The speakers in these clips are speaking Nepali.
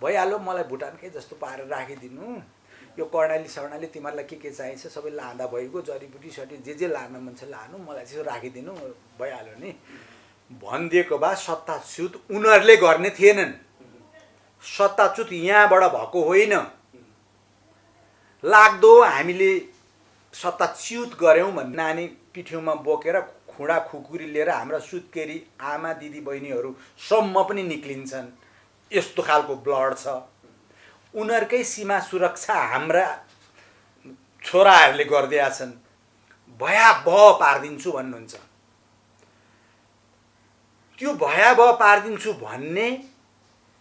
भइहाल्यो, मलाई भुटानकै जस्तो पारेर राखिदिनु, यो कर्णाली तिमीहरूलाई के चाहिन्छ सबै लाँदा भइगयो, जडीबुटी सडी जे लान मन छ लानु, मलाई चाहिँ राखिदिनु, भइहाल्यो नि भनिदिएको भए सत्ताच्युत उनीहरूले गर्ने थिएनन्। सत्ताच्युत यहाँबाट भएको होइन। लाग्दो हामीले सत्ताच्युत गऱ्यौँ भन्ने नानी पिठ्यौमा बोकेर खुँडा खुकुरी लिएर हाम्रा सुत्केरी आमा दिदी बहिनीहरूसम्म पनि निक्लिन्छन्। यस्तो खालको ब्लड छ। उनीहरूकै सीमा सुरक्षा हाम्रा छोराहरूले गरिदिएका छन्। भयावह पारिदिन्छु भन्नुहुन्छ। त्यो भयावह पारिदिन्छु भन्ने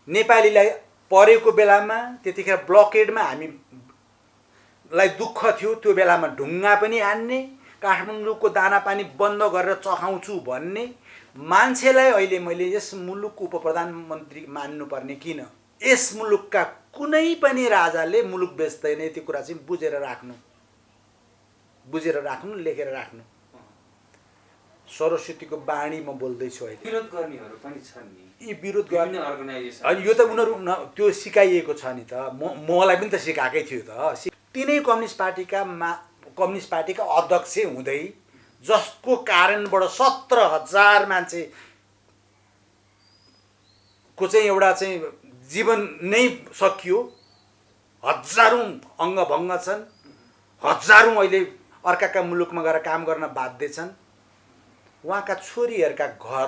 नेपालीलाई परेको बेलामा त्यतिखेर ब्लकेडमा हामीलाई दुःख थियो, त्यो बेलामा ढुङ्गा पनि हान्ने, काठमाडौँको दानापानी बन्द गरेर चखाउँछु भन्ने मान्छेलाई अहिले मैले यस मुलुकको उपप्रधानमन्त्री मान्नुपर्ने किन? यस मुलुकका कुनै पनि राजाले मुलुक बेच्दैन। यति कुरा चाहिँ बुझेर राख्नु, लेखेर राख्नु। सरस्वतीको बाणी म बोल्दैछु अहिले। विरोध गर्नेहरू पनि छन् नि, यी विरोध गर्ने अर्गनाइजेसन। यो त उनीहरू त्यो सिकाइएको छ नि त। मलाई पनि त सिकाएकै थियो त। तिनै कम्युनिस्ट पार्टीका अध्यक्ष हुँदै जसको कारणबाट 17,000 मान्छेको चाहिँ एउटा चाहिँ जीवन नै सकियो, हजारौँ अङ्गभङ्ग छन्, हजारौँ अहिले अर्काका मुलुकमा गएर काम गर्न बाध्य छन्। उहाँका छोरीहरूका घर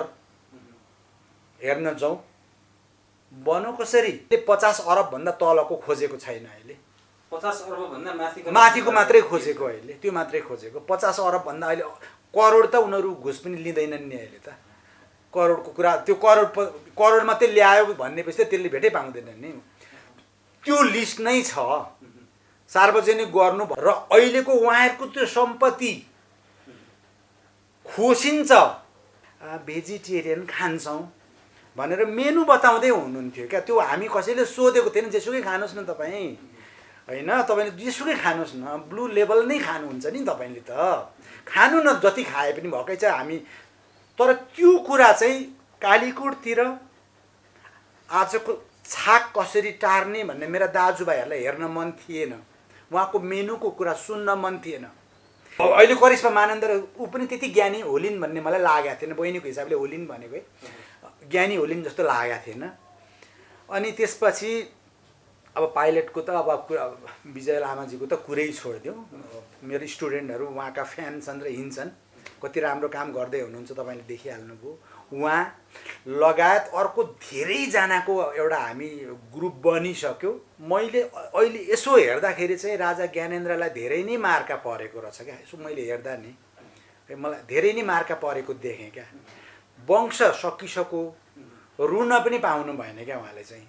हेर्न जाउँ, बनो कसरी? 50 अरबभन्दा तलको खोजेको छैन अहिले। 50 अरबभन्दा माथिको मात्रै खोजेको अहिले, त्यो मात्रै खोजेको। 50 अरबभन्दा अहिले करोड त उनीहरू घुस पनि लिँदैनन् नि अहिले त। करोडको कुरा, त्यो करोड मात्रै ल्यायो भन्नेपछि त त्यसले भेटै पाउँदैनन् नि। त्यो लिस्ट नै छ सार्वजनिक गर्नु। र अहिलेको उहाँहरूको त्यो सम्पत्ति खोसिन्छ। भेजिटेरियन खान्छौँ भनेर मेनु बताउँदै हुनुहुन्थ्यो क्या। त्यो हामी कसैले सोधेको थिएन, जेसुकै खानुहोस् न तपाईँ, होइन तपाईँले जेसुकै खानुहोस् न, ब्लू लेबल नै खानुहुन्छ नि तपाईँले त, खानु न, जति खाए पनि भएकै छ हामी। तर त्यो कुरा चाहिँ कालीकोटतिर आजको छाक कसरी टार्ने भन्ने मेरा दाजुभाइहरूलाई हेर्न मन थिएन। उहाँको मेनुको कुरा सुन्न मन थिएन। अहिले करिश्मा मानन्दर ऊ पनि त्यति ज्ञानी होलिन् भन्ने मलाई लागेको थिएन। बहिनीको हिसाबले होलिन् भनेकै ज्ञानी होलिन् जस्तो लागेको थिएन। अनि त्यसपछि अब पाइलटको त अब विजय लामाजीको त कुरै छोडिदिउँ। मेरो स्टुडेन्टहरू उहाँका फ्यान छन् र हिँड्छन्। कति राम्रो काम गर्दै हुनुहुन्छ, तपाईँले देखिहाल्नुभयो। उहाँ लगायत अर्को धेरैजनाको एउटा हामी ग्रुप बनिसक्यो। मैले अहिले यसो हेर्दाखेरि चाहिँ राजा ज्ञानेन्द्रलाई धेरै नै मार्का परेको रहेछ क्या। यसो मैले हेर्दा नि मलाई धेरै नै मार्का परेको देखेँ क्या। वंश सकिसक्यो, रुन पनि पाउनु भएन क्या। उहाँले चाहिँ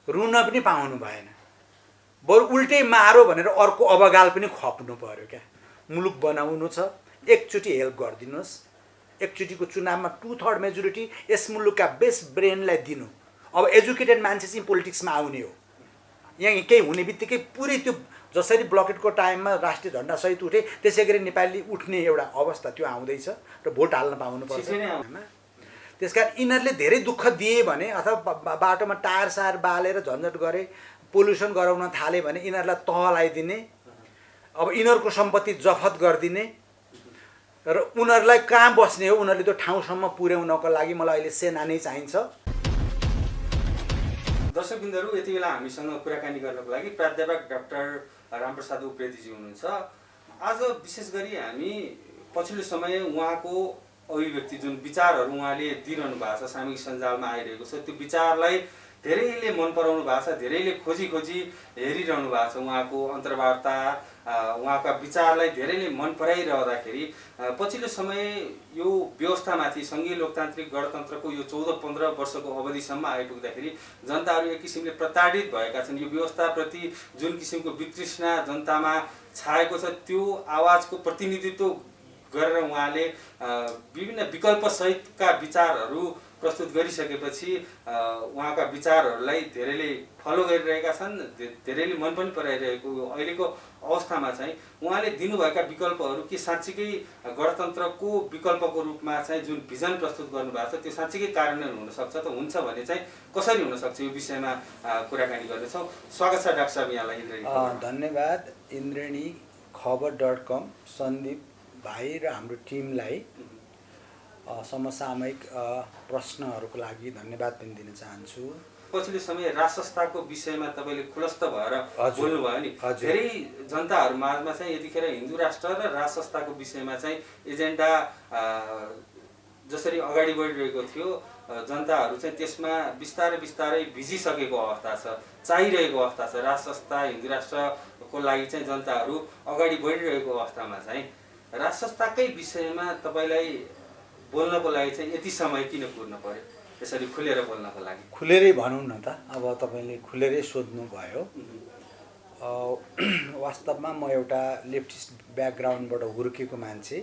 रुन पनि पाउनु भएन, बरु उल्टै मारो भनेर अर्को अबगाल पनि खप्नु पर्यो क्या। मुलुक बनाउनु छ, एकचोटि हेल्प गरिदिनुहोस्। एकचोटिको चुनावमा 2/3 मेजोरिटी यस मुलुकका बेस्ट ब्रेनलाई दिनु। अब एजुकेटेड मान्छे चाहिँ पोलिटिक्समा आउने हो। यहाँ केही हुने बित्तिकै पुरै त्यो जसरी ब्लकेटको टाइममा राष्ट्रिय झन्डा सहित उठे त्यसै गरी नेपाली उठ्ने एउटा अवस्था त्यो आउँदैछ र भोट हाल्न पाउनुपर्छ। त्यसकारण यिनीहरूले धेरै दुःख दिए भने अथवा बाटोमा टायर सार बालेर झन्झट गरे, पोल्युसन गराउन थाले भने यिनीहरूलाई तह लगाइदिने, अब यिनीहरूको सम्पत्ति जफत गरिदिने र उनीहरूलाई कहाँ बस्ने हो, उनीहरूले त्यो ठाउँसम्म पुर्याउनको लागि मलाई अहिले सेना नै चाहिन्छ। दर्शकबिन्दुहरू, यति बेला हामीसँग कुराकानी गर्नको लागि प्राध्यापक डाक्टर रामप्रसाद उप्रेतीजी हुनुहुन्छ। आज विशेष गरी हामी पछिल्लो समय उहाँको अभिव्यक्ति, जुन विचारहरू उहाँले दिइरहनु भएको छ, सामाजिक सञ्जालमा आइरहेको छ, त्यो विचारलाई धेरैले मन पराउनु भएको छ, धेरैले खोजी हेरिरहनु भएको छ। उहाँको अन्तर्वार्ता, उहाँका विचारलाई धेरैले मन पराइरहँदाखेरि पछिल्लो समय यो व्यवस्थामाथि, सङ्घीय लोकतान्त्रिक गणतन्त्रको यो 14-15 वर्षको अवधिसम्म आइपुग्दाखेरि जनताहरू एक किसिमले प्रताडित भएका छन्। यो व्यवस्थाप्रति जुन किसिमको वितृष्णा जनतामा छाएको छ, त्यो आवाजको प्रतिनिधित्व गरेर उहाँले विभिन्न विकल्पसहितका विचारहरू प्रस्तुत गरिसकेपछि उहाँका विचारहरूलाई धेरैले फलो गरिरहेका छन्, धेरैले मन पनि पराइरहेको अहिलेको अवस्थामा चाहिँ उहाँले दिनुभएका विकल्पहरू के साँच्चीकै गणतन्त्रको विकल्पको रूपमा चाहिँ जुन भिजन प्रस्तुत गर्नुभएको छ त्यो साँच्चीकै कार्यान्वयन हुनसक्छ त हुन्छ भने चाहिँ कसरी हुनसक्छ यो विषयमा कुराकानी गर्नेछौँ। स्वागत छ डाक्टर साहब यहाँलाई इन्द्रेणी। धन्यवाद इन्द्रेणी खबर.com सन्दीप भाइ र हाम्रो टिमलाई समसामयिक प्रश्नहरूको लागि धन्यवाद पनि दिन चाहन्छु। पछिल्लो समय राज संस्थाको विषयमा तपाईँले खुलस्त भएर बोल्नुभयो नि, धेरै जनताहरू माझमा चाहिँ यतिखेर हिन्दू राष्ट्र र राज संस्थाको विषयमा चाहिँ एजेन्डा जसरी अगाडि बढिरहेको थियो जनताहरू चाहिँ त्यसमा बिस्तारै बिस्तारै भिजिसकेको अवस्था छ, चाहिरहेको अवस्था छ। राज संस्था हिन्दू राष्ट्रको लागि चाहिँ जनताहरू अगाडि बढिरहेको अवस्थामा चाहिँ राज संस्थाकै विषयमा तपाईँलाई बोल्नको लागि चाहिँ यति समय किन कुर्न पर्यो, यसरी खुलेर बोल्नको लागि? खुलेरै भनौँ न त, अब तपाईँले खुलेरै सोध्नुभयो। वास्तवमा म एउटा लेफ्टिस्ट ब्याकग्राउन्डबाट हुर्केको मान्छे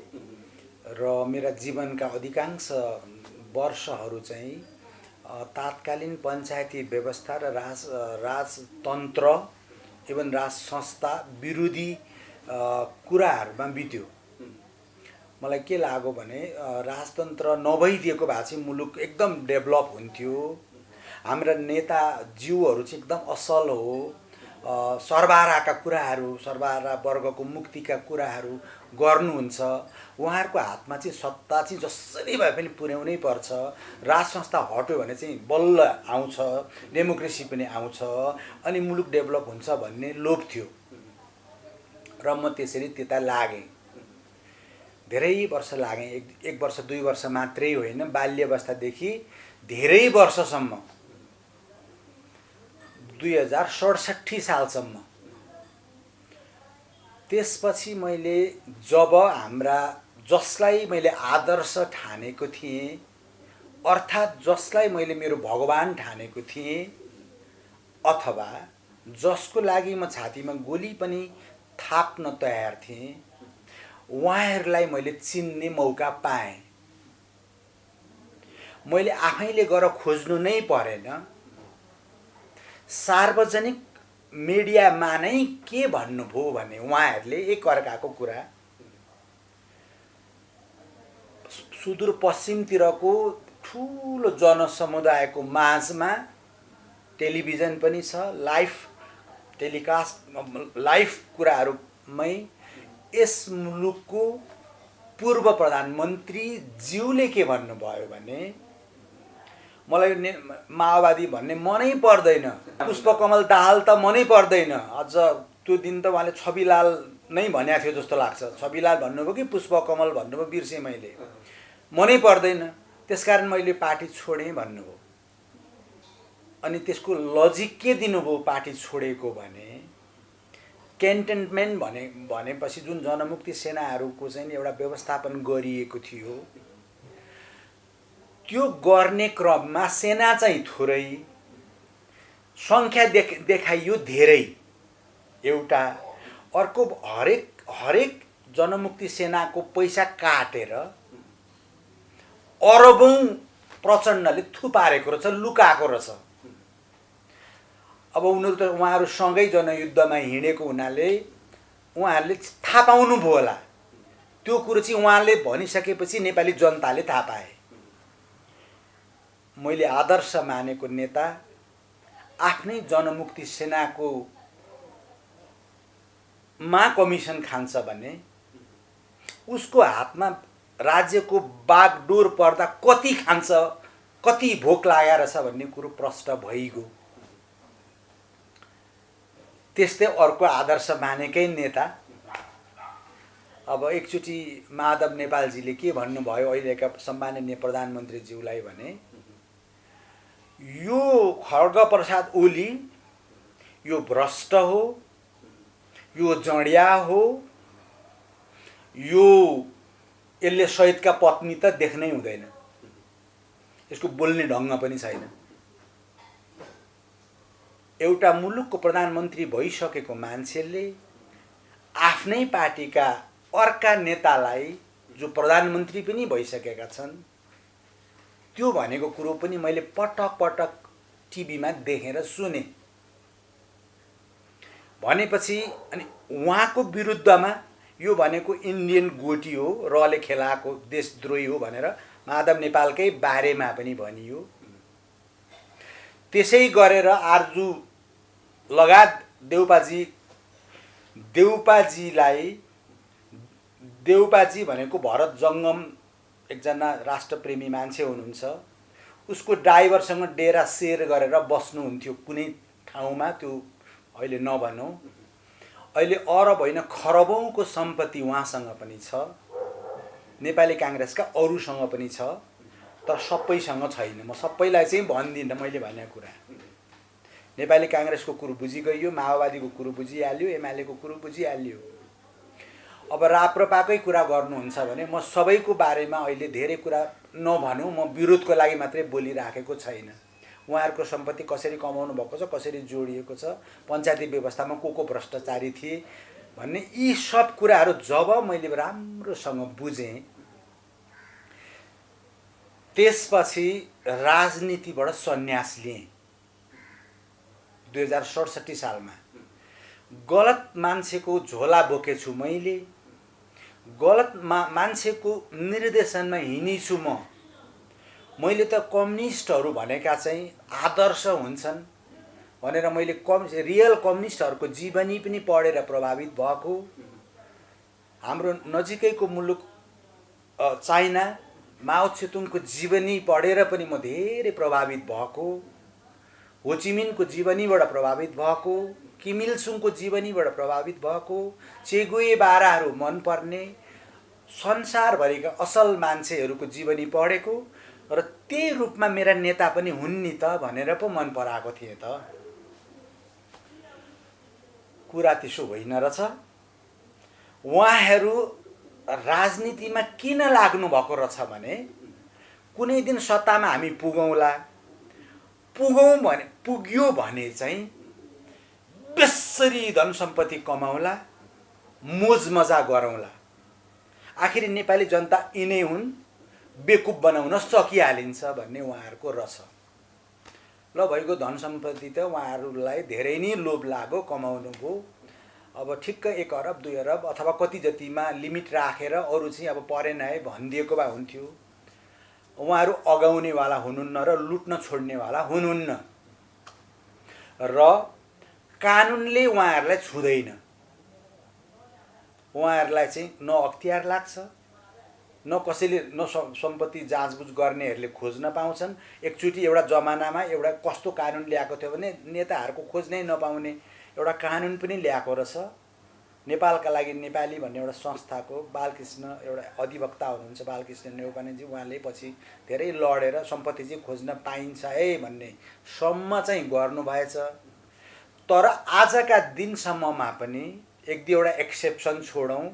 र मेरा जीवनका अधिकांश वर्षहरू चाहिँ तात्कालीन पञ्चायती व्यवस्था र राजतन्त्र एवं राज संस्था विरोधी कुराहरूमा बित्यो। मलाई के लाग्यो भने राजतन्त्र नभइदिएको भए चाहिँ मुलुक एकदम डेभलप हुन्थ्यो, हाम्रा नेताज्यूहरू चाहिँ एकदम असल हो, सर्वहाराका कुराहरू, सर्वहारा वर्गको मुक्तिका कुराहरू गर्नुहुन्छ, उहाँहरूको हातमा चाहिँ सत्ता चाहिँ जसरी भए पनि पुर्याउनै पर्छ, राज संस्था हट्यो भने चाहिँ बल्ल आउँछ, डेमोक्रेसी पनि आउँछ, अनि मुलुक डेभलप हुन्छ भन्ने लोभ थियो र म त्यसरी त्यता लागेँ। धेरै वर्ष लागेँ, एक वर्ष 2 वर्ष मात्रै होइन, बाल्यवस्थादेखि धेरै वर्षसम्म 2067 सालसम्म। त्यसपछि मैले जब हाम्रा जसलाई मैले आदर्श ठानेको थिएँ, अर्थात् जसलाई मैले मेरो भगवान ठानेको थिएँ अथवा जसको लागि म छातीमा गोली पनि थाप्न तयार थिएँ, उहाँहरूलाई मैले चिन्ने मौका पाएँ। मैले आफैले गएर खोज्नु नै परेन, सार्वजनिक मिडियामा नै के भन्नुभयो भने उहाँहरूले एकअर्काको कुरा सुदूरपश्चिमतिरको ठुलो जनसमुदायको माझमा टेलिभिजन पनि छ, लाइभ टेलिकास्ट, लाइभ कुराहरूमै यस मुलुकको पूर्व प्रधानमन्त्री ज्यूले के भन्नुभयो भने मलाई माओवादी भन्ने मनै पर्दैन, पुष्पकमल दाहाल त मनै पर्दैन, अझ त्यो दिन त उहाँले छविलाल नै भनेको थियो जस्तो लाग्छ, छविलाल भन्नुभयो कि पुष्पकमल भन्नुभयो बिर्सेँ मैले, मनै पर्दैन, त्यसकारण मैले पार्टी छोडेँ भन्नुभयो। अनि त्यसको लजिक के दिनुभयो पार्टी छोडेको भने क्यान्टनमेन्ट भनेपछि जुन जनमुक्ति सेनाहरूको चाहिँ एउटा व्यवस्थापन गरिएको थियो, त्यो गर्ने क्रममा सेना चाहिँ थोरै, सङ्ख्या देखाइयो धेरै, एउटा अर्को हरेक जनमुक्ति सेनाको पैसा काटेर अरबौं प्रचण्डले थुपारेको रहेछ, लुकाएको रहेछ। अब उहाँहरू सँगै जनयुद्धमा हिँडेको हुनाले उहाँहरूले थाहा पाउनुभयो होला, त्यो कुरो चाहिँ उहाँले भनिसकेपछि नेपाली जनताले थाहा पाए। मैले आदर्श मानेको नेता आफ्नै जनमुक्ति सेनाको मा कमिसन खान्छ भने उसको हातमा राज्यको बागडोर पर्दा कति खान्छ, कति भोक लागेर छ भन्ने कुरो प्रष्ट भइगयो। त्यस्तै अर्को आदर्श मानेकै नेता अब एकचोटि माधव नेपालजीले के भन्नुभयो अहिलेका सम्माननीय प्रधानमन्त्रीज्यूलाई भने यो खड्गप्रसाद ओली यो भ्रष्ट हो, यो जडिया हो, यसले शहीदका पत्नी त देख्नै हुँदैन, यसको बोल्ने ढङ्ग पनि छैन। एउटा मुलुकको प्रधानमन्त्री भइसकेको मान्छेले आफ्नै पार्टीका अर्का नेतालाई जो प्रधानमन्त्री पनि भइसकेका छन् त्यो भनेको कुरो पनि मैले पटक पटक टिभीमा देखेर सुने। भनेपछि अनि उहाँको विरुद्धमा यो भनेको इन्डियन गोटी हो, रले खेलाएको देशद्रोही हो भनेर माधव नेपालकै बारेमा पनि भनियो। त्यसै गरेर आरजु लगायत देउपाजी भनेको भरत जङ्गम एकजना राष्ट्रप्रेमी मान्छे हुनुहुन्छ। उसको ड्राइभरसँग डेरा सेयर गरेर बस्नुहुन्थ्यो कुनै ठाउँमा, त्यो अहिले नभनौँ। अहिले अरब होइन खरबौँको सम्पत्ति उहाँसँग पनि छ, नेपाली काङ्ग्रेसका अरूसँग पनि छ, तर सबैसँग छैन। म सबैलाई चाहिँ भन्दिनँ मैले भनेको कुरा। नेपाली काङ्ग्रेसको कुरो बुझिगयो, माओवादीको कुरो बुझिहाल्यो, एमालेको कुरो बुझिहाल्यो। अब राप्रपाकै कुरा गर्नुहुन्छ भने म सबैको बारेमा अहिले धेरै कुरा नभनौँ, म विरोधको लागि मात्रै बोलिराखेको छैन। उहाँहरूको सम्पत्ति कसरी कमाउनु भएको छ, कसरी जोडिएको छ, पञ्चायती व्यवस्थामा को भ्रष्टाचारी थिए भन्ने यी सब कुराहरू जब मैले राम्रोसँग बुझेँ, त्यसपछि राजनीतिबाट सन्यास लिएँ 2067 सालमा। गलत मान्छेको झोला बोकेछु मैले, गलत मान्छेको निर्देशनमा हिँडिछु मैले त कम्युनिस्टहरू भनेका चाहिँ आदर्श हुन्छन् भनेर मैले रियल कम्युनिस्टहरूको जीवनी पनि पढेर प्रभावित भएको। हाम्रो नजिकैको मुलुक चाइना, माओ त्से-तुङको जीवनी पढेर पनि म धेरै प्रभावित भएको। होचिमिनको जीवनीबाट प्रभावित भएको, किम इल सुङको जीवनीबाट प्रभावित भएको, चे गुएबाराहरू मनपर्ने संसारभरिका असल मान्छेहरूको जीवनी पढेको र त्यही रूपमा मेरा नेता पनि हुन् नि त भनेर पो मन पराएको थिएँ त। कुरा त्यसो होइन रहेछ। उहाँहरू राजनीतिमा किन लाग्नु भएको रहेछ भने कुनै दिन सत्तामा हामी पुग्यो भने चाहिँ बेसरी धन सम्पत्ति कमाउला, मोज मजा गरौँला। आखिर नेपाली जनता यिनै हुन्, बेकुब बनाउन सकिहालिन्छ भन्ने उहाँहरूको रहेछ। ल भइगयो, धन सम्पत्ति त उहाँहरूलाई धेरै नै लोभ लाग्यो, कमाउनु भयो। अब ठिक्क 1 अरब 2 अरब अथवा कति जतिमा लिमिट राखेर अरू चाहिँ अब परेन है भनिदिएको भए हुन्थ्यो। उहाँहरू अगाउनेवाला हुनुहुन्न र लुट्न छोड्नेवाला हुनुहुन्न र कानुनले उहाँहरूलाई छुँदैन। उहाँहरूलाई चाहिँ न अख्तियार लाग्छ, न कसैले न सम्पत्ति जाँचबुझ गर्नेहरूले खोज्न पाउँछन्। एकचोटि एउटा जमानामा एउटा कस्तो कानुन ल्याएको थियो भने नेताहरूको खोज्नै नपाउने एउटा कानुन पनि ल्याएको रहेछ। नेपालका लागि नेपाली भन्ने एउटा संस्थाको बालकृष्ण एउटा अधिवक्ता हुनुहुन्छ, बालकृष्ण नेउपानेजी, उहाँले पछि धेरै लडेर सम्पत्ति चाहिँ खोज्न पाइन्छ है भन्ने सम्म चाहिँ गर्नुभएछ। तर आजका दिनसम्ममा पनि 1-2 एक्सेप्सन छोडौँ,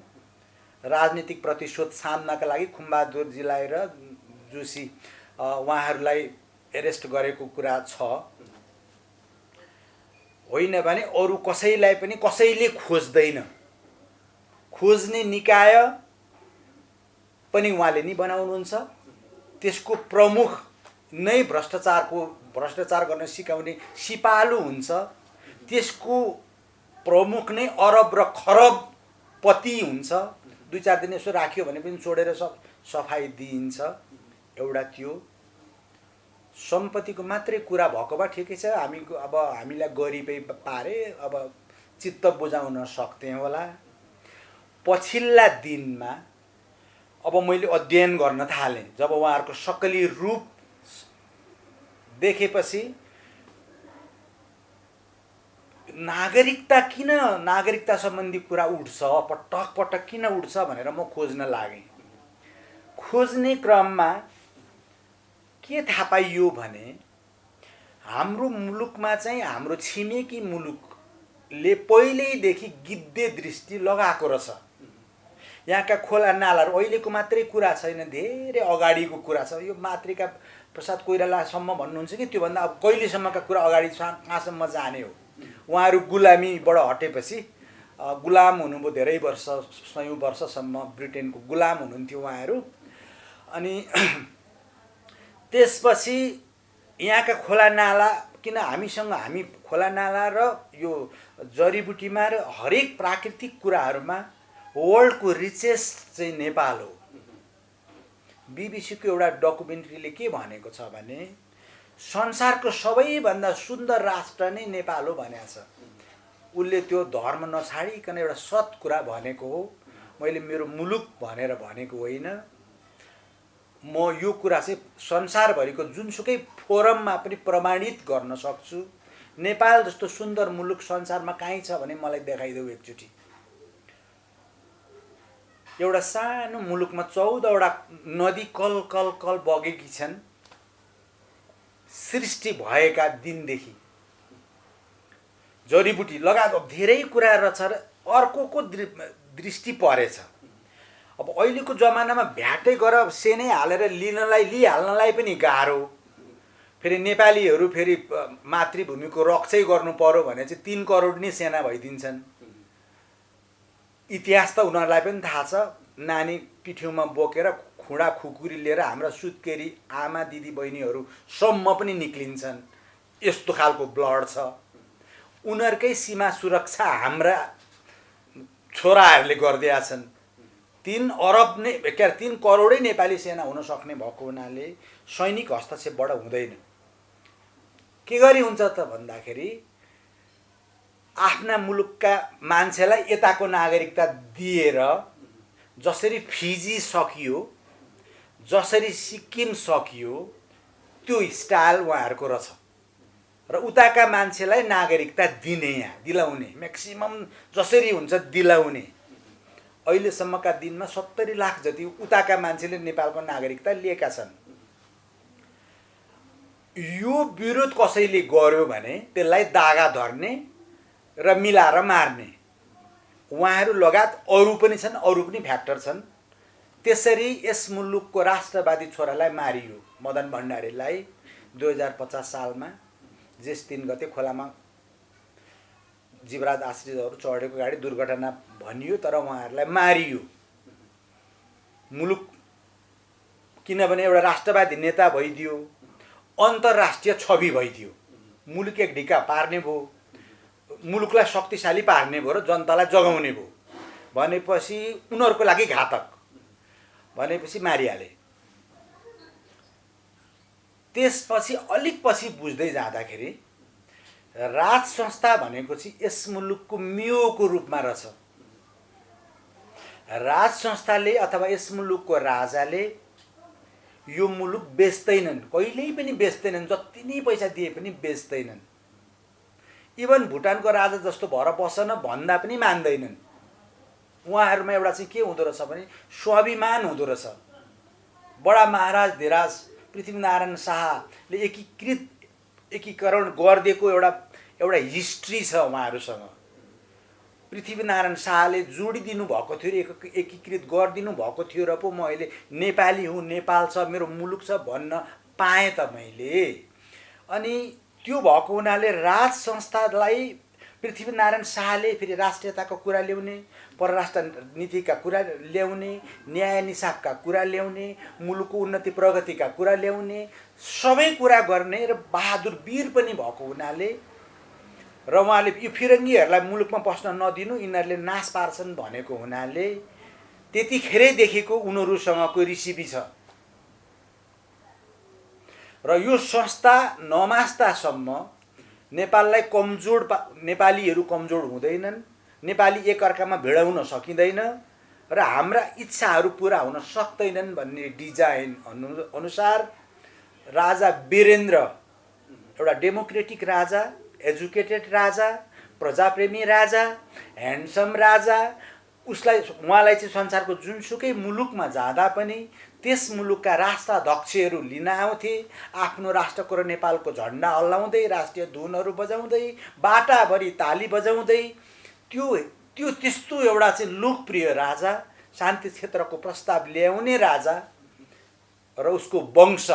राजनीतिक प्रतिशोध सान्नका लागि खुम्बादुरजीलाई र जोशी उहाँहरूलाई एरेस्ट गरेको कुरा छ। होइन भने अरू कसैलाई पनि कसैले खोज्दैन। खोज्ने निकाय पनि उहाँले नि बनाउनुहुन्छ। त्यसको प्रमुख नै भ्रष्टाचार गर्न सिकाउने सिपालु हुन्छ। त्यसको प्रमुख नै अरब र खरबपति हुन्छ। 2-4 दिन यसो राख्यो भने पनि छोडेर सफाई दिइन्छ। एउटा त्यो सम्पत्तिको मात्रै कुरा भएको भए ठिकै छ, अब हामीलाई गरिबै पारे अब चित्त बुझाउन सक्थेँ होला। पछिल्ला दिनमा अब मैले अध्ययन गर्न थालेँ। जब उहाँहरूको सक्कली रूप देखेपछि नागरिकता सम्बन्धी कुरा उठ्छ, पटक पटक किन उठ्छ भनेर म खोज्न लागेँ। खोज्ने क्रममा के थाहा पाइयो भने हाम्रो मुलुकमा चाहिँ हाम्रो छिमेकी मुलुकले पहिल्यैदेखि गिद्धे दृष्टि लगाएको रहेछ। यहाँका खोला नालाहरू अहिलेको मात्रै कुरा छैन, धेरै अगाडिको कुरा छ। यो मातृका प्रसाद कोइरालासम्म भन्नुहुन्छ कि त्योभन्दा अब कहिलेसम्मका कुरा अगाडि कहाँसम्म जाने हो। उहाँहरू गुलामीबाट हटेपछि गुलाम हुनुभयो धेरै वर्ष, 100 वर्षसम्म ब्रिटेनको गुलाम हुनुहुन्थ्यो उहाँहरू। अनि त्यसपछि यहाँका खोला नाला, किन हामी खोला नाला र यो जडीबुटीमा र हरेक प्राकृतिक कुराहरूमा वर्ल्डको रिचेस्ट चाहिँ नेपाल हो। बीबीसीको एउटा डकुमेन्ट्रीले के भनेको छ भने संसारको सबैभन्दा सुन्दर राष्ट्र नै नेपाल हो भनेको छ। उसले त्यो धर्म नछाडिकन एउटा सत् कुरा भनेको हो। मैले मेरो मुलुक भनेर भनेको होइन। म यो कुरा चाहिँ संसारभरिको जुनसुकै फोरममा पनि प्रमाणित गर्न सक्छु। नेपाल जस्तो सुन्दर मुलुक संसारमा कहीँ छ भने मलाई देखाइदेऊ एकचोटि। एउटा सानो मुलुकमा 14वटा नदी कल कल कल बगेकी छन् सृष्टि भएका दिनदेखि। जडीबुटी लगायत धेरै कुरा रहेछ र अर्कोको दृष्टि परेछ। अब अहिलेको जमानामा भ्याटै गरेर सेनै हालेर लिइहाल्नलाई पनि गाह्रो। फेरि नेपालीहरू फेरि मातृभूमिको रक्षै गर्नु पर्यो भने चाहिँ 3 करोड नै सेना भइदिन्छन्। इतिहास त उनीहरूलाई पनि थाहा छ। नानी पिठ्यौमा बोकेर खुँडा खुकुरी लिएर हाम्रा सुत्केरी आमा दिदी बहिनीहरू सम्म पनि निक्लिन्छन्। यस्तो खालको ब्लड छ। उनीहरूकै सीमा सुरक्षा हाम्रा छोराहरूले गरिदिएका छन्। 3 अरब नै 3 करोडै नेपाली सेना हुन सक्ने भएको हुनाले सैनिक हस्तक्षेपबाट हुँदैन। के गरी हुन्छ त भन्दाखेरि आफ्ना मुलुकका मान्छेलाई यताको नागरिकता दिएर जसरी फिजी सकियो, जसरी सिक्किम सकियो, त्यो स्टाइल उहाँहरूको रहेछ। र उताका मान्छेलाई नागरिकता दिने, यहाँ दिलाउने, म्याक्सिमम जसरी हुन्छ दिलाउने। अहिलेसम्मका दिनमा 70 लाख जति उताका मान्छेले नेपालको नागरिकता लिएका छन्। यो विरोध कसैले गर्यो भने त्यसलाई दागा धर्ने र मिलाएर मार्ने उहाँहरू लगायत अरू पनि छन्, अरू पनि फ्याक्टर छन्। त्यसरी यस मुलुकको राष्ट्रवादी छोरालाई मारियो। मदन भण्डारीलाई 2050 सालमा जेठ 3 गते खोलामा जीवराज आश्रितहरू चढेको गाडी दुर्घटना भनियो, तर उहाँहरूलाई मारियो। मुलुक किनभने एउटा राष्ट्रवादी नेता भइदियो, अन्तर्राष्ट्रिय छवि भइदियो, मुलुक एक ढिका पार्ने भयो, मुलुकलाई शक्तिशाली पार्ने भयो र जनतालाई जगाउने भयो भनेपछि उनीहरूको लागि घातक भनेपछि मारिहाले। त्यसपछि अलिक पछि बुझ्दै जाँदाखेरि राज संस्था भनेको चाहिँ यस मुलुकको मियोको रूपमा रहेछ। राज संस्थाले अथवा यस मुलुकको राजाले यो मुलुक बेच्दैनन्, कहिल्यै पनि बेच्दैनन्, जति नै पैसा दिए पनि बेच्दैनन्। इभन भुटानको राजा जस्तो भएर बसन भन्दा पनि मान्दैनन्। उहाँहरूमा एउटा चाहिँ के हुँदो रहेछ भने स्वाभिमान हुँदो रहेछ। बडा महाराज धिराज पृथ्वीनारायण शाहले एकीकरण गरिदिएको एउटा हिस्ट्री छ उहाँहरूसँग। पृथ्वीनारायण शाहले जोडिदिनु भएको थियो, एकीकृत गरिदिनु भएको थियो र पो म अहिले नेपाली हुँ, नेपाल छ, मेरो मुलुक छ भन्न पाएँ त मैले। अनि त्यो भएको हुनाले राज संस्थालाई पृथ्वीनारायण शाहले फेरि राष्ट्रियताको कुरा ल्याउने, परराष्ट्र नीतिका कुरा ल्याउने, न्याय निसाबका कुरा ल्याउने, मुलुकको उन्नति प्रगतिका कुरा ल्याउने, सबै कुरा गर्ने र बहादुर वीर पनि भएको हुनाले र उहाँले यो फिरङ्गीहरूलाई मुलुकमा बस्न नदिनु, यिनीहरूले नाश पार्छन् भनेको हुनाले त्यतिखेरैदेखिको उनीहरूसँगको रिसिपी छ। र यो संस्था नमास्तासम्म नेपाललाई नेपालीहरू कमजोर हुँदैनन्, नेपाली एकअर्कामा भिडाउन सकिँदैन र हाम्रा इच्छाहरू पुरा हुन सक्दैनन् भन्ने डिजाइन अनुसार राजा वीरेन्द्र एउटा डेमोक्रेटिक राजा, एजुकेटेड राजा, प्रजाप्रेमी राजा, ह्यान्डसम राजा, उहाँलाई चाहिँ संसारको जुनसुकै मुलुकमा जाँदा पनि त्यस मुलुकका राष्ट्राध्यक्षहरू लिन आउँथे, आफ्नो राष्ट्रको र नेपालको झन्डा हल्लाउँदै, राष्ट्रिय धुनहरू बजाउँदै, बाटाभरि ताली बजाउँदै, त्यो त्यस्तो एउटा चाहिँ लोकप्रिय राजा, शान्ति क्षेत्रको प्रस्ताव ल्याउने राजा र उसको वंश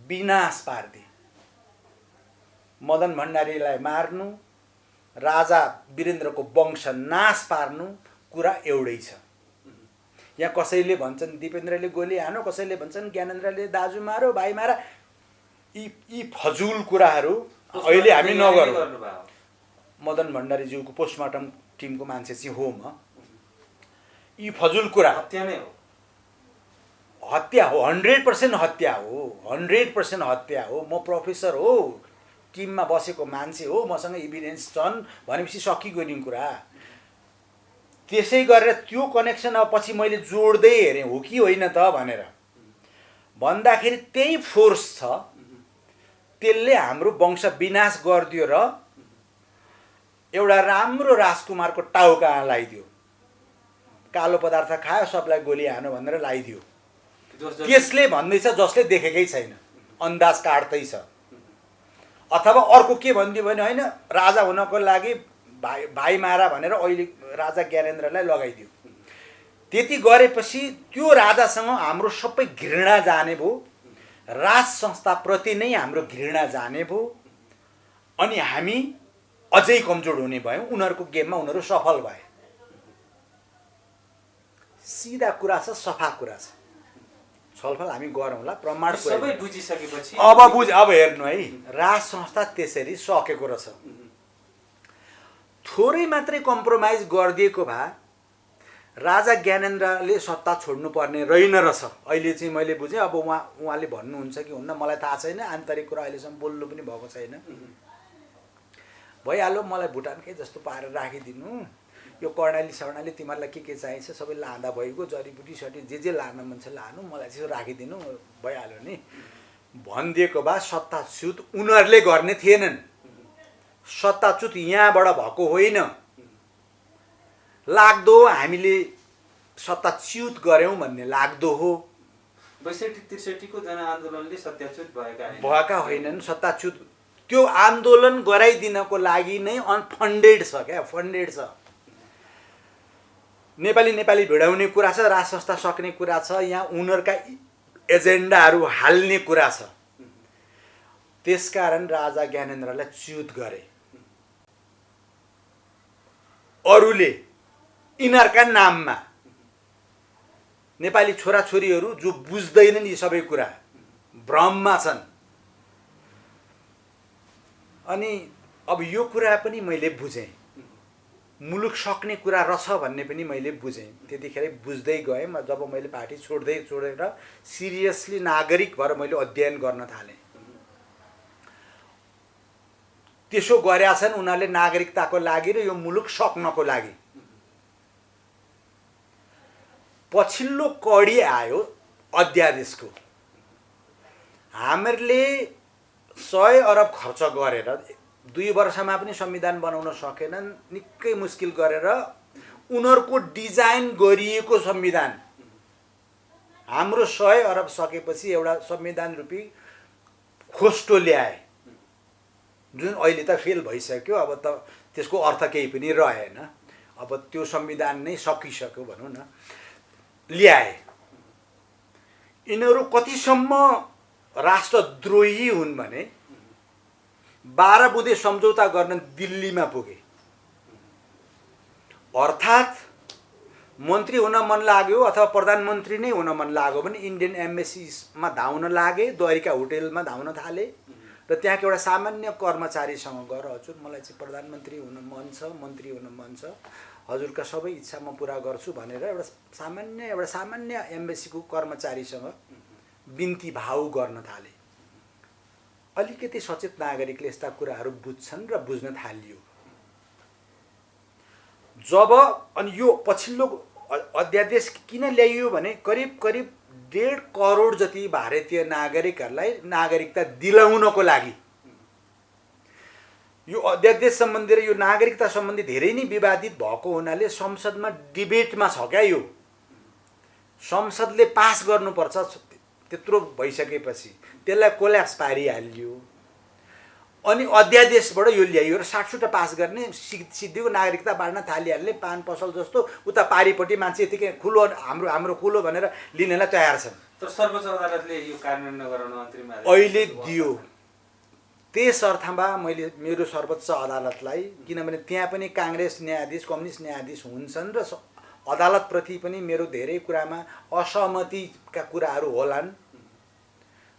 विनाश पार्दिए। मदन भण्डारीलाई मार्नु, राजा वीरेन्द्रको वंश नाश पार्नु कुरा एउटै छ। यहाँ कसैले भन्छन् दिपेन्द्रले गोली हानो, कसैले भन्छन् ज्ञानेन्द्रले दाजु मारो, भाइ मारा। यी फजुल कुराहरू अहिले हामी नगरौँ। मदन भण्डारीज्यूको पोस्टमार्टम टिमको मान्छे चाहिँ हो म। यी फजुल कुरा हत्या नै हो, हत्या हो, 100% हत्या हो, 100% हत्या हो। म प्रोफेसर हो, टिममा बसेको मान्छे हो, मसँग इभिडेन्स छन् भनेपछि सकिगयो नि कुरा। त्यसै गरेर त्यो कनेक्सन अब पछि मैले जोड्दै हेरेँ हो कि होइन त भनेर भन्दाखेरि त्यही फोर्स छ, त्यसले हाम्रो वंश विनाश गरिदियो र एउटा राम्रो राजकुमारको टाउका लगाइदियो। कालो पदार्थ खायो, सबलाई गोली हानो भनेर लगाइदियो। त्यसले भन्दैछ जसले देखेकै छैन, अन्दाज काट्दै छ। अथवा अर्को के भनिदियो भने होइन राजा हुनको लागि भाइ मारा भनेर अहिले राजा ज्ञानेन्द्रलाई लगाइदियो। त्यति गरेपछि त्यो राजासँग हाम्रो सबै घृणा जाने भयो, राज संस्थाप्रति नै हाम्रो घृणा जाने भयो, अनि हामी अझै कमजोर हुने भयौँ। उनीहरूको गेममा उनीहरू सफल भए। सिधा कुरा छ, सफा कुरा छ। छलफल हामी गरौँला, प्रमाण सबै बुझिसकेपछि अब हेर्नु है, राज संस्था त्यसरी सकेको रहेछ। थोरै मात्रै कम्प्रोमाइज गरिदिएको भए राजा ज्ञानेन्द्रले सत्ता छोड्नुपर्ने रहेन रहेछ। अहिले चाहिँ मैले बुझेँ। अब उहाँले भन्नुहुन्छ कि हुन्न मलाई थाहा छैन, आन्तरिक कुरा अहिलेसम्म बोल्नु पनि भएको छैन। भइहाल्यो, मलाई भुटानकै जस्तो पारेर राखिदिनु, यो कर्णाली सर्णाली तिमीहरूलाई के चाहिन्छ सबै लाँदा भइगयो, जडीबुटी सटी जे लान मन छ लानु, मलाई चाहिँ राखिदिनु, भइहाल्यो नि भनिदिएको भए सत्ताच्युत उनीहरूले गर्ने थिएनन्। सत्ताच्युत यहाँबाट भएको होइन, लाग्दो हामीले सत्ताच्युत गऱ्यौँ भन्ने लाग्दो हो। 62-63 को जनआन्दोलनले सत्ताच्युत भएका होइनन्। सत्ताच्युत त्यो आन्दोलन गराइदिनको लागि नै अनफन्डेड छ क्या, फन्डेड छ। नेपाली भिडाउने कुरा छ, राज संस्था सक्ने कुरा छ, यहाँ उनीहरूका एजेन्डाहरू हाल्ने कुरा छ। त्यसकारण राजा ज्ञानेन्द्रलाई च्युत गरे। अरूले यिनीहरूका नाममा नेपाली छोराछोरीहरू जो बुझ्दैनन् यी सबै कुरा, भ्रममा छन्। अनि अब यो कुरा पनि मैले बुझेँ, मुलुक सक्ने कुरा रहेछ भन्ने पनि मैले बुझेँ। त्यतिखेर बुझ्दै गएँ। जब मैले पार्टी छोडेर सिरियसली नागरिक भएर मैले अध्ययन गर्न थालेँ। त्यसो गरेका छन् उनीहरूले नागरिकताको लागि र यो मुलुक सक्नको लागि। पछिल्लो कडी आयो अध्यादेशको। हामीहरूले 100 अरब खर्च गरेर 2 वर्षमा पनि संविधान बनाउन सकेनन्। निकै मुस्किल गरेर उनीहरूको डिजाइन गरिएको संविधान, हाम्रो 100 अरब सकेपछि एउटा संविधान रूपी खोस्टो ल्याए, जुन अहिले त फेल भइसक्यो। अब त त्यसको अर्थ केही पनि रहेन। अब त्यो संविधान नै सकिसक्यो भनौँ न, ल्याए। यिनीहरू कतिसम्म राष्ट्रद्रोही हुन् भने 12 बुँदे सम्झौता गर्न दिल्लीमा पुगे। अर्थात् मन्त्री हुन मन लाग्यो अथवा प्रधानमन्त्री नै हुन मन लाग्यो भने इन्डियन एम्बेसीमा धाउन लागे, द्वारिका होटेलमा धाउन थाले र त्यहाँको एउटा सामान्य कर्मचारीसँग गएर हजुर मलाई चाहिँ प्रधानमन्त्री हुन मन छ, मन्त्री हुन मन छ, हजुरका सबै इच्छा म पुरा गर्छु भनेर एउटा सामान्य एम्बेसीको कर्मचारीसँग बिन्ती भाउ गर्न थाले। अलिकति सचेत नागरिकले यस्ता कुराहरू बुझ्छन् र बुझ्न थालियो। जब अनि यो पछिल्लो अध्यादेश किन ल्याइयो भने करिब 1.5 करोड जति भारतीय नागरिकहरूलाई नागरिकता दिलाउनको लागि यो अध्यादेश सम्बन्धी र यो नागरिकता सम्बन्धी धेरै नै विवादित भएको हुनाले संसदमा डिबेटमा छ क्या। यो संसदले पास गर्नुपर्छ। त्यत्रो भइसकेपछि त्यसलाई कोल्याप्स पारिहाल्यो। अनि अध्यादेशबाट यो ल्याइयो र 60 पास गर्ने सिद्धिको नागरिकता बाँड्न थालिहाल्ने। पान पसल जस्तो उता पारिपट्टि मान्छे यतिकै खुलो हाम्रो खुलो भनेर लिनलाई तयार छन्। तर सर्वोच्च अदालतले यो कार्यान्वयन नगराउन अन्तिम अहिले दियो। त्यस अर्थमा मैले मेरो सर्वोच्च अदालतलाई, किनभने त्यहाँ पनि काङ्ग्रेस न्यायाधीश, कम्युनिस्ट न्यायाधीश हुन्छन् र अदालतप्रति पनि मेरो धेरै कुरामा असहमतिका कुराहरू होलान्,